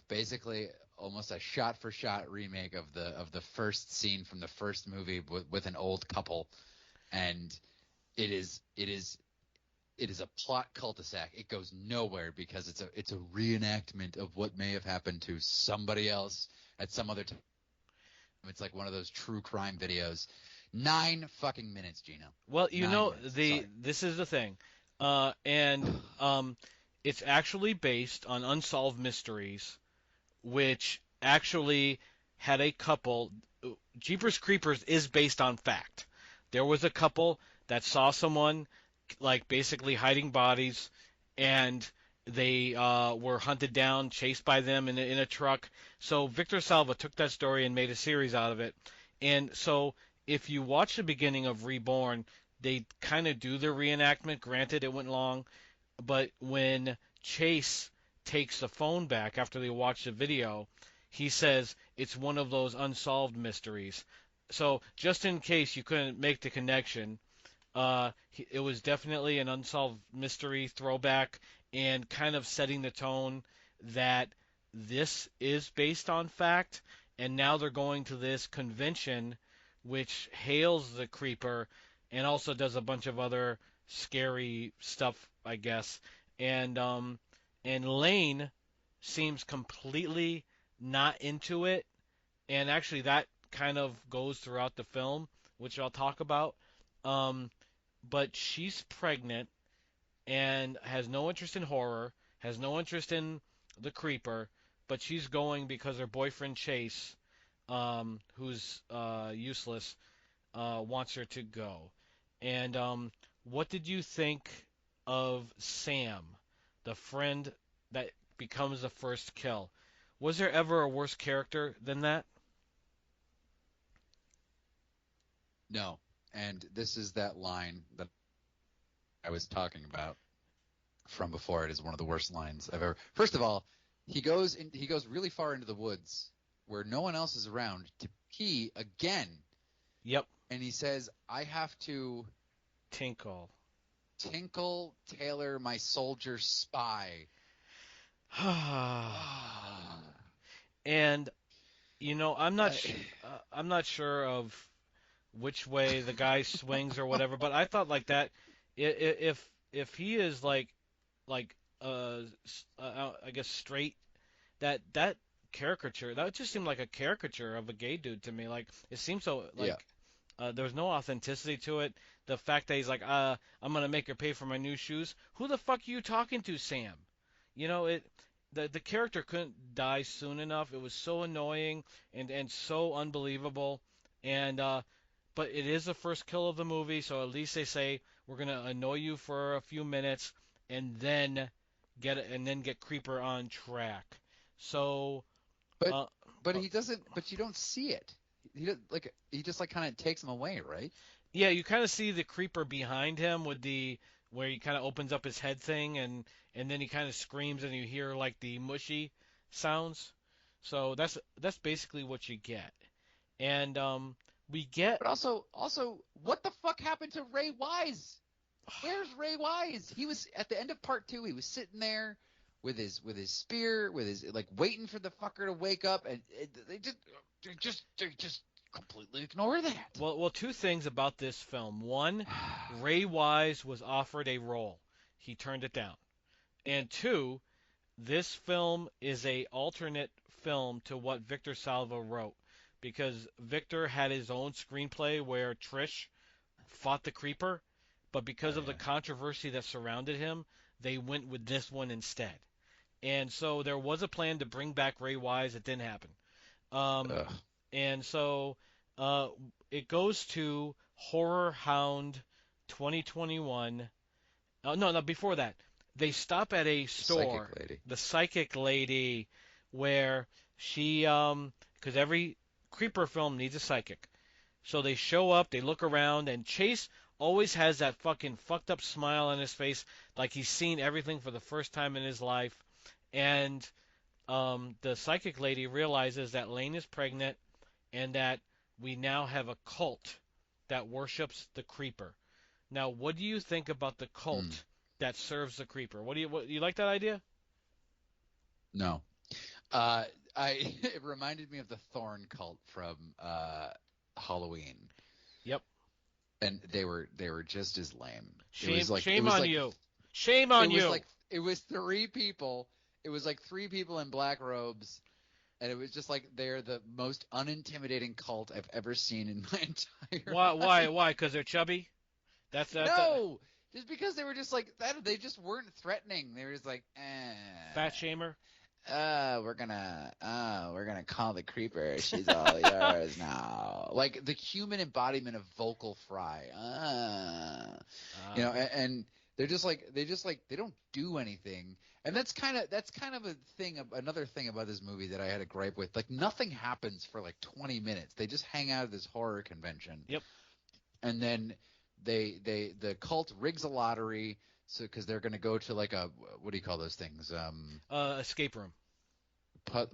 basically almost a shot for shot remake of the first scene from the first movie with an old couple, and it is a plot cul-de-sac. It goes nowhere because it's a reenactment of what may have happened to somebody else at some other time. It's like one of those true crime videos. 9 fucking minutes, Gino. Well, 9 minutes. Sorry. this is the thing, and it's actually based on unsolved mysteries, which actually had a couple. Jeepers Creepers is based on fact. There was a couple that saw someone like basically hiding bodies, and they were hunted down, chased by them in a truck. So Victor Salva took that story and made a series out of it. And so if you watch the beginning of Reborn, they kind of do the reenactment. Granted, it went long, but when Chase takes the phone back after they watch the video, he says it's one of those unsolved mysteries. So just in case you couldn't make the connection, it was definitely an unsolved mystery throwback and kind of setting the tone that this is based on fact. And now they're going to this convention which hails the creeper and also does a bunch of other scary stuff, I guess. And Lane seems completely not into it, and actually that kind of goes throughout the film, which I'll talk about. Um, but she's pregnant and has no interest in horror, has no interest in the creeper, but she's going because her boyfriend Chase, who's useless, wants her to go. And what did you think of Sam, the friend that becomes the first kill. Was there ever a worse character than that? No. And this is that line that I was talking about from before. It is one of the worst lines I've ever. First of all, he goes really far into the woods where no one else is around to pee again, Yep. and he says, "I have to Tinkle. Taylor, my soldier spy." And I- I'm not sure of which way the guy swings or whatever, but I thought like that if he is like I guess straight, that caricature, that just seemed like a caricature of a gay dude to me. Like it seemed so yeah. like there was no authenticity to it. The fact that he's like, I'm gonna make her pay for my new shoes. Who the fuck are you talking to, Sam? The character couldn't die soon enough. It was so annoying and so unbelievable. And but it is the first kill of the movie, so at least they say we're gonna annoy you for a few minutes and then get Creeper on track. So But uh, but uh he doesn't. But you don't see it. He just like kind of takes him away, right? yeah, you kind of see the Creeper behind him with the where he kind of opens up his head thing and then he kind of screams and you hear like the mushy sounds. So that's basically what you get. And we get But also, what the fuck happened to Ray Wise? Where's Ray Wise? He was at the end of part 2. He was sitting there with his spear, with his like waiting for the fucker to wake up, and they just completely ignore that. well, two things about this film. One, Ray Wise was offered a role. He turned it down. And two, this film is a alternate film to what Victor Salva wrote because Victor had his own screenplay where Trish fought the Creeper, but because Oh of the yeah. controversy that surrounded him, they went with this one instead. And so there was a plan to bring back Ray Wise. It didn't happen. Um, Ugh. and so uh, it goes to Horror Hound 2021. No, no, before that, they stop at a Psychic store, lady. the Psychic Lady, where she, because every creeper film needs a psychic. So they show up, they look around, and Chase always has that fucking fucked up smile on his face, like he's seen everything for the first time in his life. And the Psychic Lady realizes that Lane is pregnant and that we now have a cult that worships the creeper. Now, what do you think about the Hmm. cult that serves the creeper? You like that idea? No. Uh, it reminded me of the Thorn cult from Halloween, Yep. and they were just as lame. Shame on you. Shame on you. It was 3 people. It was like 3 people in black robes, and it was just like they're the most unintimidating cult I've ever seen in my entire Why? life. Why? Because they're chubby. That's a No, just because they were just like that. They just weren't threatening. They were just like, fat shamer. we're gonna call the creeper. She's all yours now. Like the human embodiment of vocal fry. Uh, And they don't do anything. And that's kind of a thing. Another thing about this movie that I had a gripe with. Like nothing happens for like 20 minutes. They just hang out at this horror convention. yep. And then the cult rigs a lottery. So, because they're going to go to like a, what do you call those things? Escape room.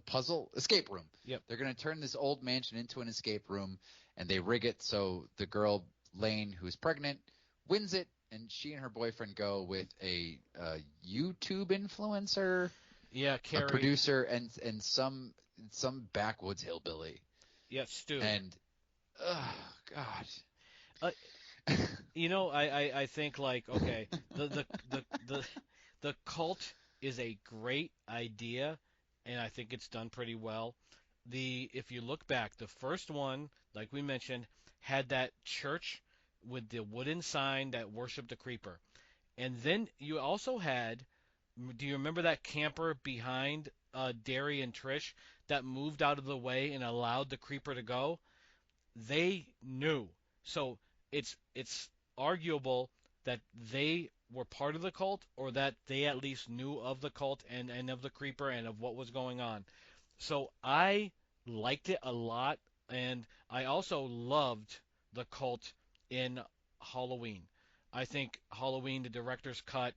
Puzzle escape room. Yep. They're going to turn this old mansion into an escape room, and they rig it so the girl Lane, who's pregnant, wins it, and she and her boyfriend go with a YouTube influencer, Yeah, a Carrie. producer, and some backwoods hillbilly. Yeah, Stu. And oh god. Uh, I think like okay, the cult is a great idea, and I think it's done pretty well. If you look back, the first one, like we mentioned, had that church with the wooden sign that worshiped the creeper, and then you also had. Do you remember that camper behind Derry and Trish that moved out of the way and allowed the creeper to go? They knew. So it's arguable that they were part of the cult, or that they at least knew of the cult and of the creeper and of what was going on. So I liked it a lot, and I also loved the cult in Halloween. I think Halloween, the director's cut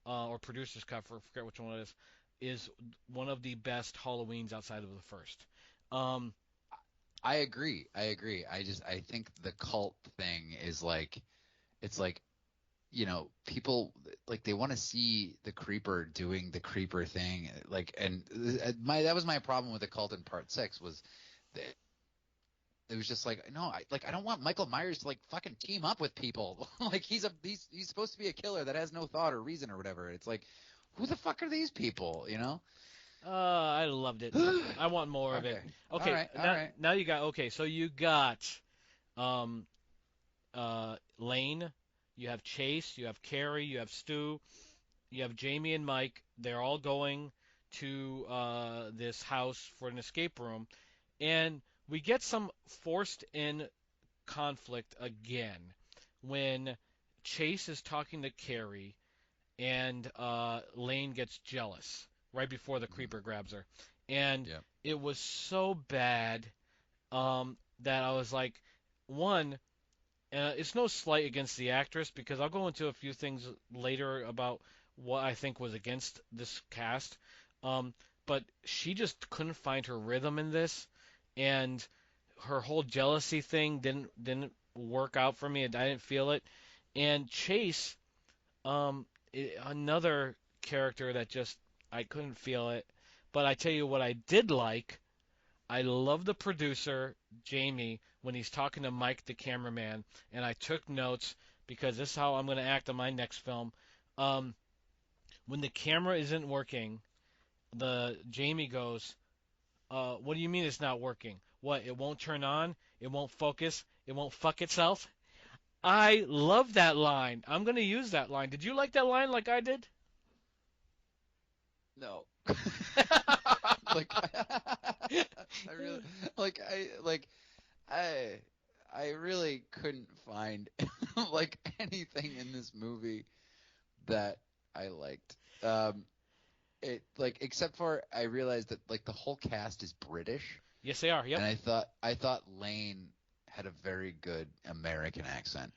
or producer's cut, forget which one it is one of the best Halloweens outside of the first. Um, I agree. I agree. I think the cult thing is like it's like people like they want to see the creeper doing the creeper thing like and my that was my problem with the cult in part 6 was that it was just like no I don't want Michael Myers to like fucking team up with people like he's supposed to be a killer that has no thought or reason or whatever. It's like who the fuck are these people, you know? I loved it. I want more of it. Okay. All Okay, right. All right. now you got okay. So you got um, Lane, you have Chase, you have Carrie, you have Stu, you have Jamie and Mike. They're all going to this house for an escape room, and we get some forced in conflict again when Chase is talking to Carrie and Lane gets jealous right before the Mhm. creeper grabs her, and Yeah. it was so bad that I was like, one, it's no slight against the actress because I'll go into a few things later about what I think was against this cast. Um, but she just couldn't find her rhythm in this, and her whole jealousy thing didn't work out for me. I didn't feel it. And Chase, another character that just I couldn't feel it. But I tell you what I did like. I love the producer, Jamie, when he's talking to Mike, the cameraman, and I took notes because this is how I'm going to act on my next film. Um, when the camera isn't working, the Jamie goes, "What do you mean it's not working? What? It won't turn on? It won't focus? It won't fuck itself?" I love that line. I'm going to use that line. Did you like that line like I did? No. Like I really I I really couldn't find like anything in this movie that I liked. It like except for I realized that like the whole cast is British, Yes, they are. and Yep. I thought Lane had a very good American accent.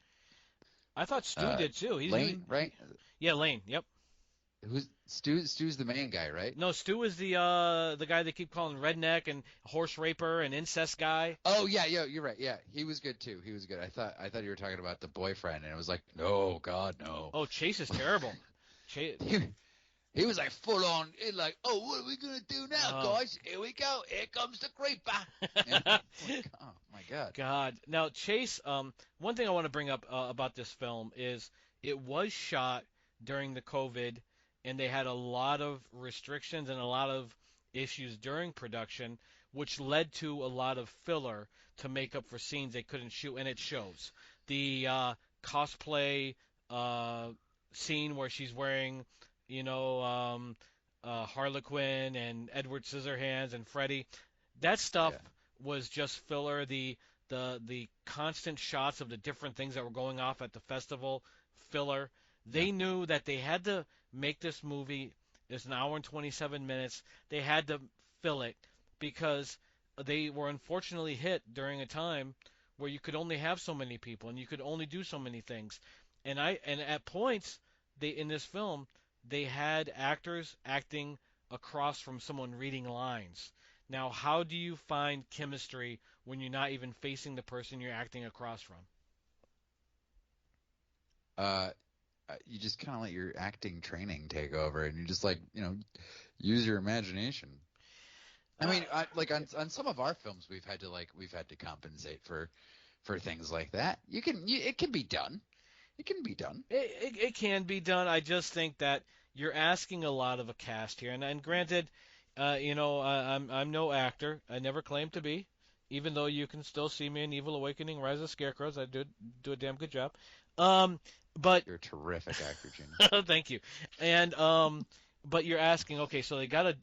I thought Stu Uh, did too. Lane, right? Yeah, Lane. Yep. Who's Stu's the main guy, right? No, Stu is the guy they keep calling redneck and horse raper and incest guy. Oh yeah, yeah, you're right. Yeah, he was good too. He was good. I thought you were talking about the boyfriend, and it was like, no, God, no. Oh, Chase is terrible. Chase. He was like full on, like, oh, what are we gonna do now, Oh. guys? Here we go. Here comes the creeper. You know? Like, oh my God. God. Now, Chase. One thing I want to bring up about this film is it was shot during the COVID, and they had a lot of restrictions and a lot of issues during production, which led to a lot of filler to make up for scenes they couldn't shoot, and it shows. The cosplay uh, scene where she's wearing, you know, Harlequin and Edward Scissorhands and Freddy. That stuff Yeah, was just filler. The constant shots of the different things that were going off at the festival, filler. yeah. They knew that they had to make this movie. It's an hour and 27 minutes. They had to fill it because they were unfortunately hit during a time where you could only have so many people and you could only do so many things. And at points they in this film they had actors acting across from someone reading lines. Now, how do you find chemistry when you're not even facing the person you're acting across from? Uh, you just kind of let your acting training take over, and you just like, use your imagination. I Uh, mean, like on some of our films, we've had to compensate for things like that. It can be done. It can be done. it can be done. I just think that you're asking a lot of a cast here. And granted, I'm no actor. I never claimed to be, even though you can still see me in Evil Awakening, Rise of Scarecrows. I do a damn good job. Um, but You're a terrific actor, Gene. thank you. And but you're asking, okay, so they got to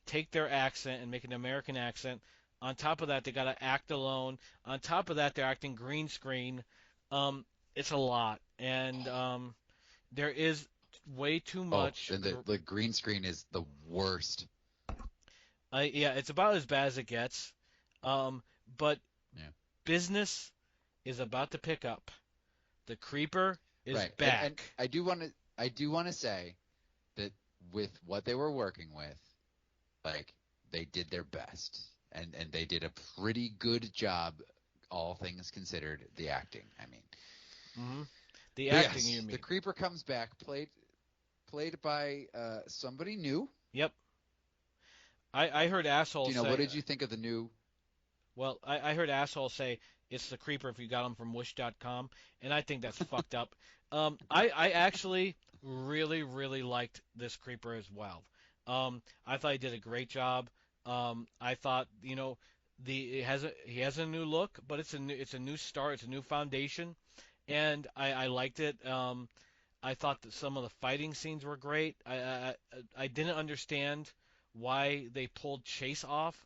take their accent and make an American accent. On top of that, they got to act alone. On top of that, they're acting green screen. It's a lot, and There is way too Oh, much. and the green screen is the worst. Yeah, it's about as bad as it gets. But Yeah. business is about to pick up. The creeper is Right. And back. I do want to say that with what they were working with, like they did their best and they did a pretty good job, all things considered, the acting. I mean, hmm The but acting, yes, you the mean? creeper comes back, played by somebody new. Yep. I heard assholes Gino, what say. did you think of the new? Well, I heard assholes say it's the creeper if you got them from Wish.com, and I think that's fucked up. I actually really, really liked this creeper as well. I thought he did a great job. I thought, he has a new look, but it's a new start, it's a new foundation, and I liked it. I thought that some of the fighting scenes were great. I didn't understand why they pulled Chase off.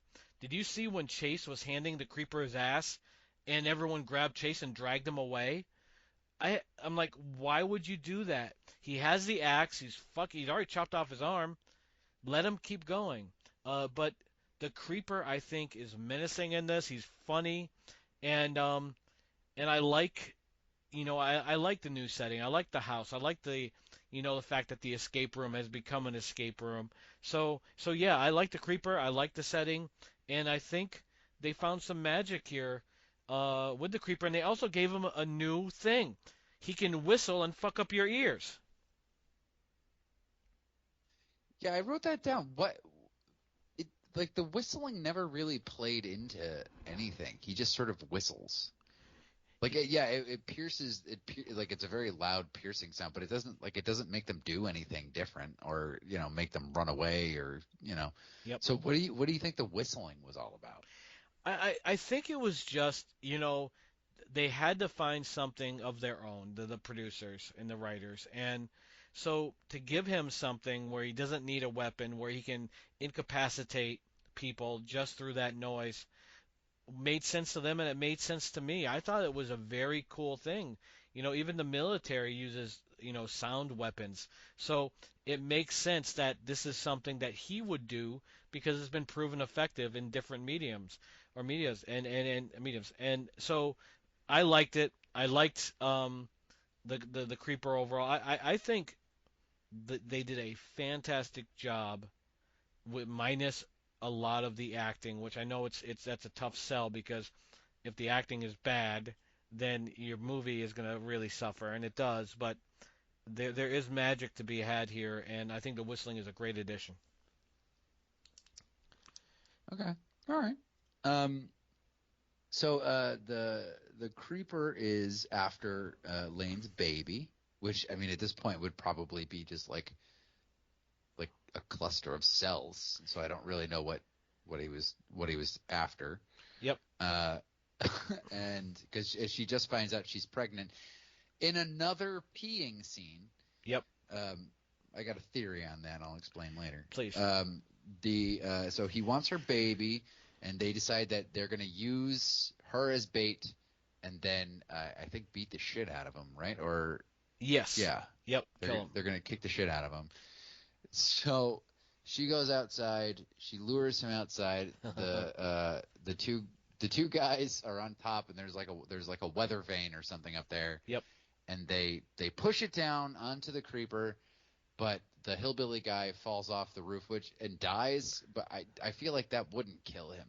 Did you see when Chase was handing the creeper his ass and everyone grabbed Chase and dragged him away? I'm like, why would you do that? He has the axe. He's already chopped off his arm. Let him keep going. But the creeper I think is menacing in this. He's funny and and I like the new setting. I like the house. I like the fact that the escape room has become an escape room. So yeah, I like the creeper. I like the setting, and I think they found some magic here with the creeper, and they also gave him a new thing. He can whistle and fuck up your ears. Yeah, I wrote that down. What it like the whistling never really played into anything. He just sort of whistles. Like yeah, it pierces like it's a very loud piercing sound, but it doesn't make them do anything different or make them run away or. Yep. So what do you think the whistling was all about? I think it was just, they had to find something of their own, the producers and the writers. And so to give him something where he doesn't need a weapon, where he can incapacitate people just through that noise, made sense to them and it made sense to me. I thought it was a very cool thing. Even the military uses, sound weapons. So it makes sense that this is something that he would do because it's been proven effective in different mediums or medias and mediums. And so I liked it. I liked the creeper overall. I think that they did a fantastic job with minus a lot of the acting, which I know it's that's a tough sell because if the acting is bad, then your movie is going to really suffer, and it does. But there is magic to be had here, and I think the whistling is a great addition. Okay. All right. Um, so the creeper is after Lane's baby, which I mean at this point would probably be just like a cluster of cells. So I don't really know what he was after. Yep. Uh, and because she just finds out she's pregnant in another peeing scene. Yep. Um, I got a theory on that. I'll explain later. Please. So he wants her baby, and they decide that they're going to use her as bait, and then I think beat the shit out of him, right? Or Yes. yeah, Yep. Kill him. they're going to kick the shit out of him. So she goes outside. She lures him outside. The two guys are on top, and there's like a weather vane or something up there. Yep. And they push it down onto the creeper, but the hillbilly guy falls off the roof and dies. But I feel like that wouldn't kill him.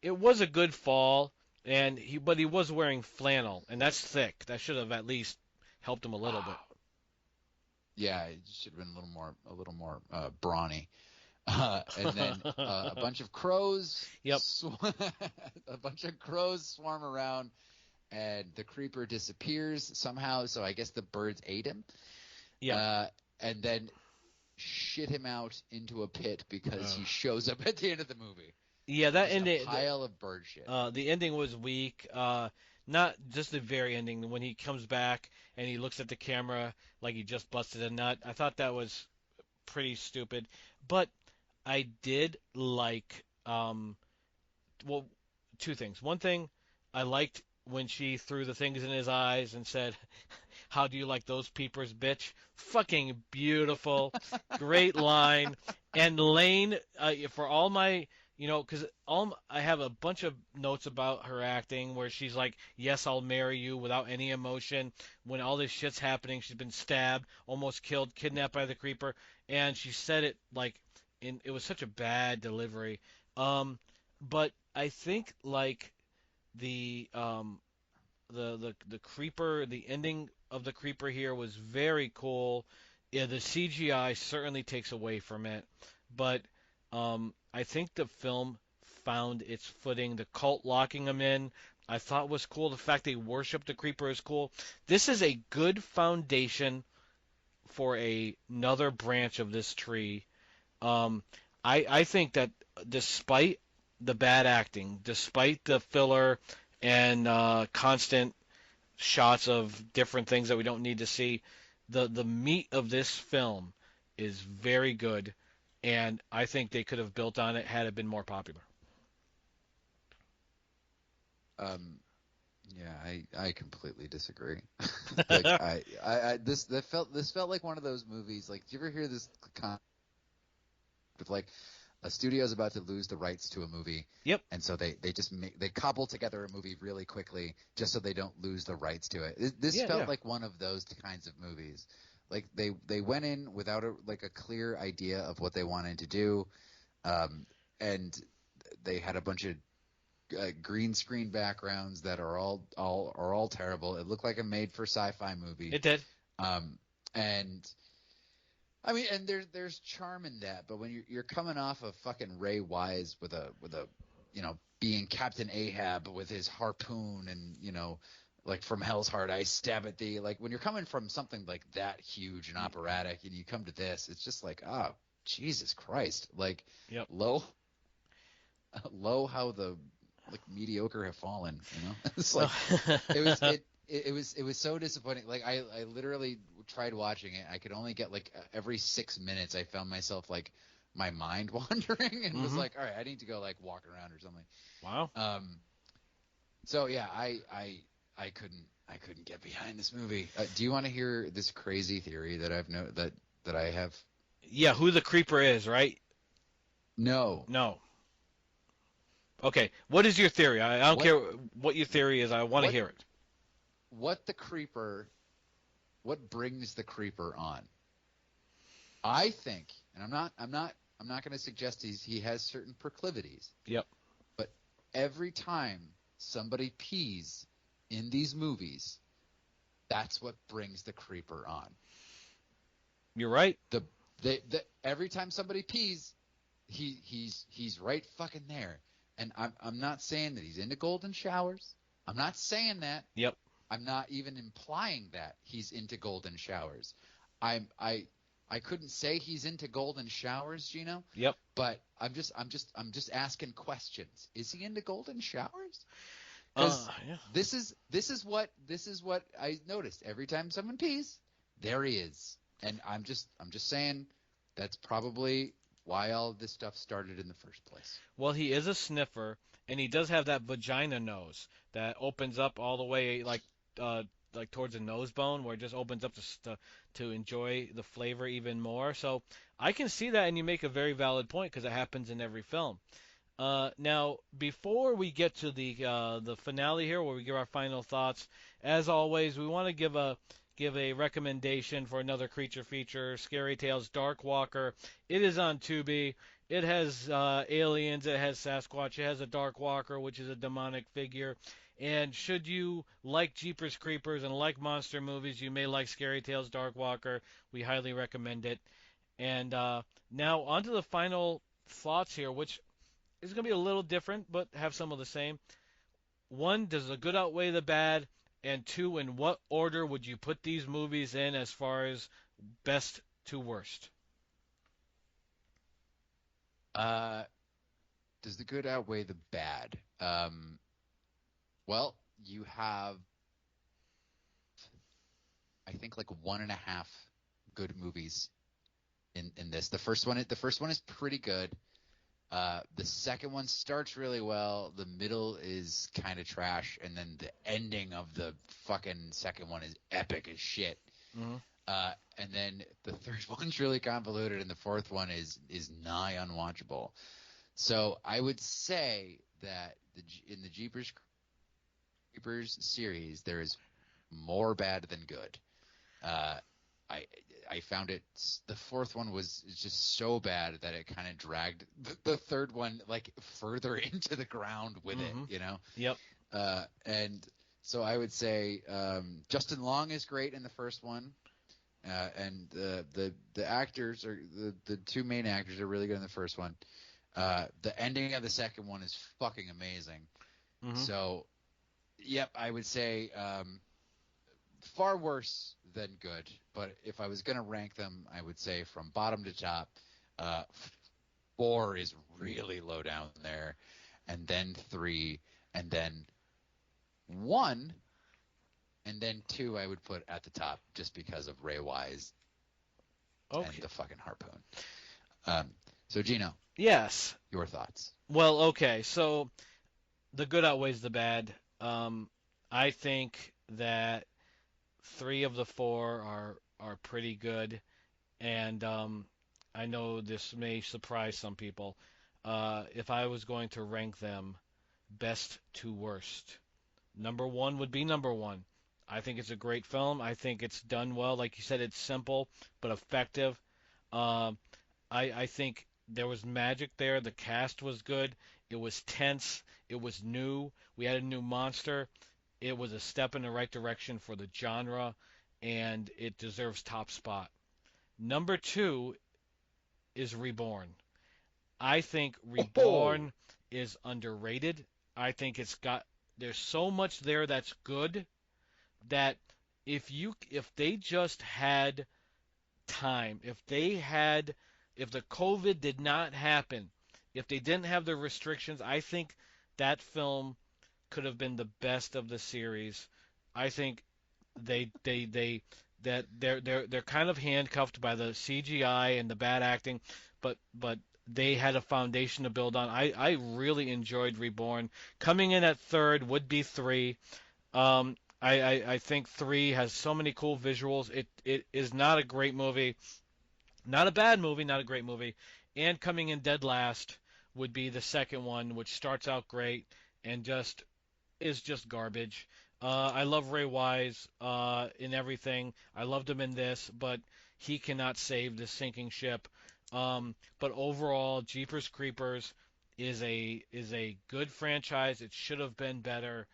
It was a good fall, but he was wearing flannel, and that's thick. That should have at least helped him a little bit. Yeah, it should have been a little more brawny. And then a bunch of crows. Yep. A bunch of crows swarm around, and the creeper disappears somehow. So I guess the birds ate him. Yeah. And then shit him out into a pit because he shows up at the end of the movie. Yeah, that Just ending. a pile of bird shit. The ending was weak. Not just the very ending when he comes back and he looks at the camera like he just busted a nut. I thought that was pretty stupid. But I did like, well, two things. One thing, I liked when she threw the things in his eyes and said, How do you like those peepers, bitch? Fucking beautiful, great line. And Lane, for all my, because I have a bunch of notes about her acting where she's like, "Yes, I'll marry you," without any emotion. When all this shit's happening, she's been stabbed, almost killed, kidnapped by the creeper, and she said it like, it was such a bad delivery. But I think like the um the creeper, the ending of the creeper here was very cool. Yeah, the CGI certainly takes away from it, but I think the film found its footing. The cult locking them in, I thought was cool. The fact they worship the creeper is cool. This is a good foundation for another branch of this tree. Um, I think that despite the bad acting, despite the filler and constant shots of different things that we don't need to see. The meat of this film is very good, and I think they could have built on it had it been more popular. Um, yeah, I completely disagree. Like this felt like one of those movies. Like, do you ever hear this concept of like a studio's about to lose the rights to a movie, Yep. and so they cobble together a movie really quickly just so they don't lose the rights to it. This Yeah, felt yeah. like one of those kinds of movies. Like they went in without a clear idea of what they wanted to do, um, and they had a bunch of green screen backgrounds that are all terrible. It looked like a made for sci-fi movie. It did. Um, and I mean, and there's charm in that, but when you're coming off of fucking Ray Wise with a being Captain Ahab with his harpoon and like from Hell's Heart I stab at thee, like when you're coming from something like that huge and operatic and you come to this, it's just like, oh, Jesus Christ, like Yep. low low how the like mediocre have fallen, it's like it was so disappointing. Like I literally tried watching it. I could only get like every 6 minutes I found myself like my mind wandering and was Hmm. like, all right, I need to go like walk around or something. Wow. So yeah, I couldn't get behind this movie. Do you want to hear this crazy theory that that I have? Yeah, who the creeper is, right? No. No. Okay. What is your theory? I don't What care what your theory is. I want to what hear it. what the creeper what brings the creeper on? I think, and I'm not going to suggest he has certain proclivities, Yep. but every time somebody pees in these movies, that's what brings the creeper on. You're right. Every time somebody pees, he's right fucking there. And I'm not saying that he's into golden showers. I'm not saying that. Yep. I'm not even implying that he's into golden showers. I couldn't say he's into golden showers, Gino, Yep. but I'm just asking questions. Is he into golden showers? Because Yeah. this is what I noticed. Every time someone pees, there he is. And I'm just saying that's probably why all of this stuff started in the first place. Well, he is a sniffer, and he does have that vagina nose that opens up all the way uh, like towards the nose bone, where it just opens up to enjoy the flavor even more. So I can see that, and you make a very valid point because it happens in every film. Now, before we get to the finale here, where we give our final thoughts, as always, we want to give a recommendation for another creature feature, Scary Tales Dark Walker. It is on Tubi. It has aliens, it has Sasquatch, it has a Dark Walker, which is a demonic figure. And should you like Jeepers Creepers and like monster movies, you may like Scary Tales Dark Walker. We highly recommend it. And now on to the final thoughts here, which is going to be a little different, but have some of the same. One, does the good outweigh the bad? And two, in what order would you put these movies in as far as best to worst? Uh, does the good outweigh the bad? Well, you have, I think, like one and a half good movies in this. The first one is pretty good. The second one starts really well. The middle is kind of trash, and then the ending of the fucking second one is epic as shit. Hmm. And then the third one's really convoluted, and the fourth one is nigh unwatchable. So I would say that in the Jeepers Creepers series, there is more bad than good. Uh, I I found it the fourth one was just so bad that it kind of dragged the third one like further into the ground with it, Hmm. you know. Yep. And so I would say Justin Long is great in the first one. And the actors are the two main actors are really good in the first one. The ending of the second one is fucking amazing. Hmm. So, yep, I would say far worse than good. But if I was gonna rank them, I would say from bottom to top, uh, four is really low down there, and then three, and then one, and then two. I would put at the top just because of Ray Wise and Okay. the fucking harpoon. Um, so Gino, Yes. your thoughts? Well, okay. So the good outweighs the bad. Um, I think that three of the four are pretty good, and I know this may surprise some people. If I was going to rank them best to worst, number one would be number one. I think it's a great film. I think it's done well. Like you said, it's simple but effective. Um, I think there was magic there. The cast was good. It was tense. It was new. We had a new monster. It was a step in the right direction for the genre, and it deserves top spot. Number two is Reborn. I think Oh, Reborn is underrated. I think there's so much there that's good that if they just had time, if the COVID did not happen, if they didn't have the restrictions, I think that film could have been the best of the series. I think they that they're kind of handcuffed by the CGI and the bad acting, but they had a foundation to build on. I really enjoyed Reborn. Coming in at third would be three. I think three has so many cool visuals. It is not a great movie, not a bad movie, not a great movie. And coming in dead last would be the second one, which starts out great and just is just garbage. I love Ray Wise in everything. I loved him in this, but he cannot save the sinking ship. But overall, Jeepers Creepers is a good franchise. It should have been better.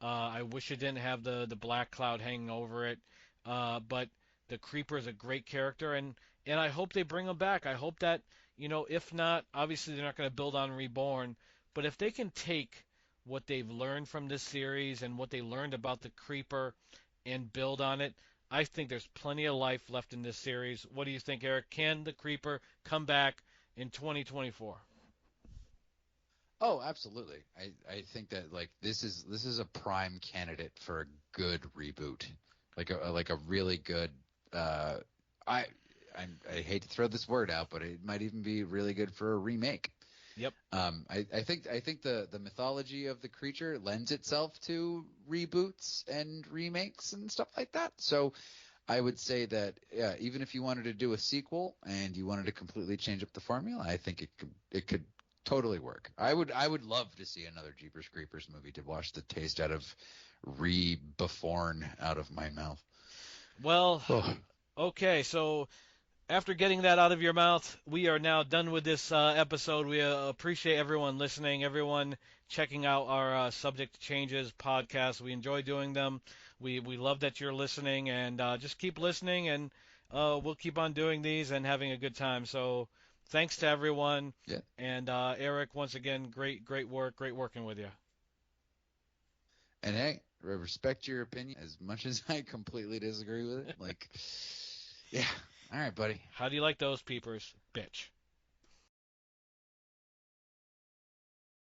I wish it didn't have the black cloud hanging over it. But the Creeper is a great character, and I hope they bring him back. I hope that if not, obviously they're not going to build on Reborn, but if they can take what they've learned from this series and what they learned about the Creeper and build on it, I think there's plenty of life left in this series. What do you think, Eric? Can the Creeper come back in 2024? oh, absolutely. I think that like this is a prime candidate for a good reboot, like a really good. Uh, I, I hate to throw this word out, but it might even be really good for a remake. Yep. I think the mythology of the creature lends itself to reboots and remakes and stuff like that. So I would say that yeah, even if you wanted to do a sequel and you wanted to completely change up the formula, I think it could totally work. I would love to see another Jeepers Creepers movie to wash the taste out of Reborn out of my mouth. Well, Oh, okay, so after getting that out of your mouth, we are now done with this episode. We appreciate everyone listening, everyone checking out our subject changes podcast. We enjoy doing them. We love that you're listening, and just keep listening, and we'll keep on doing these and having a good time. So thanks to everyone, yeah. and Eric, once again, great work, great working with you. And hey, I respect your opinion as much as I completely disagree with it. Like, yeah. All right, buddy. How do you like those peepers, bitch?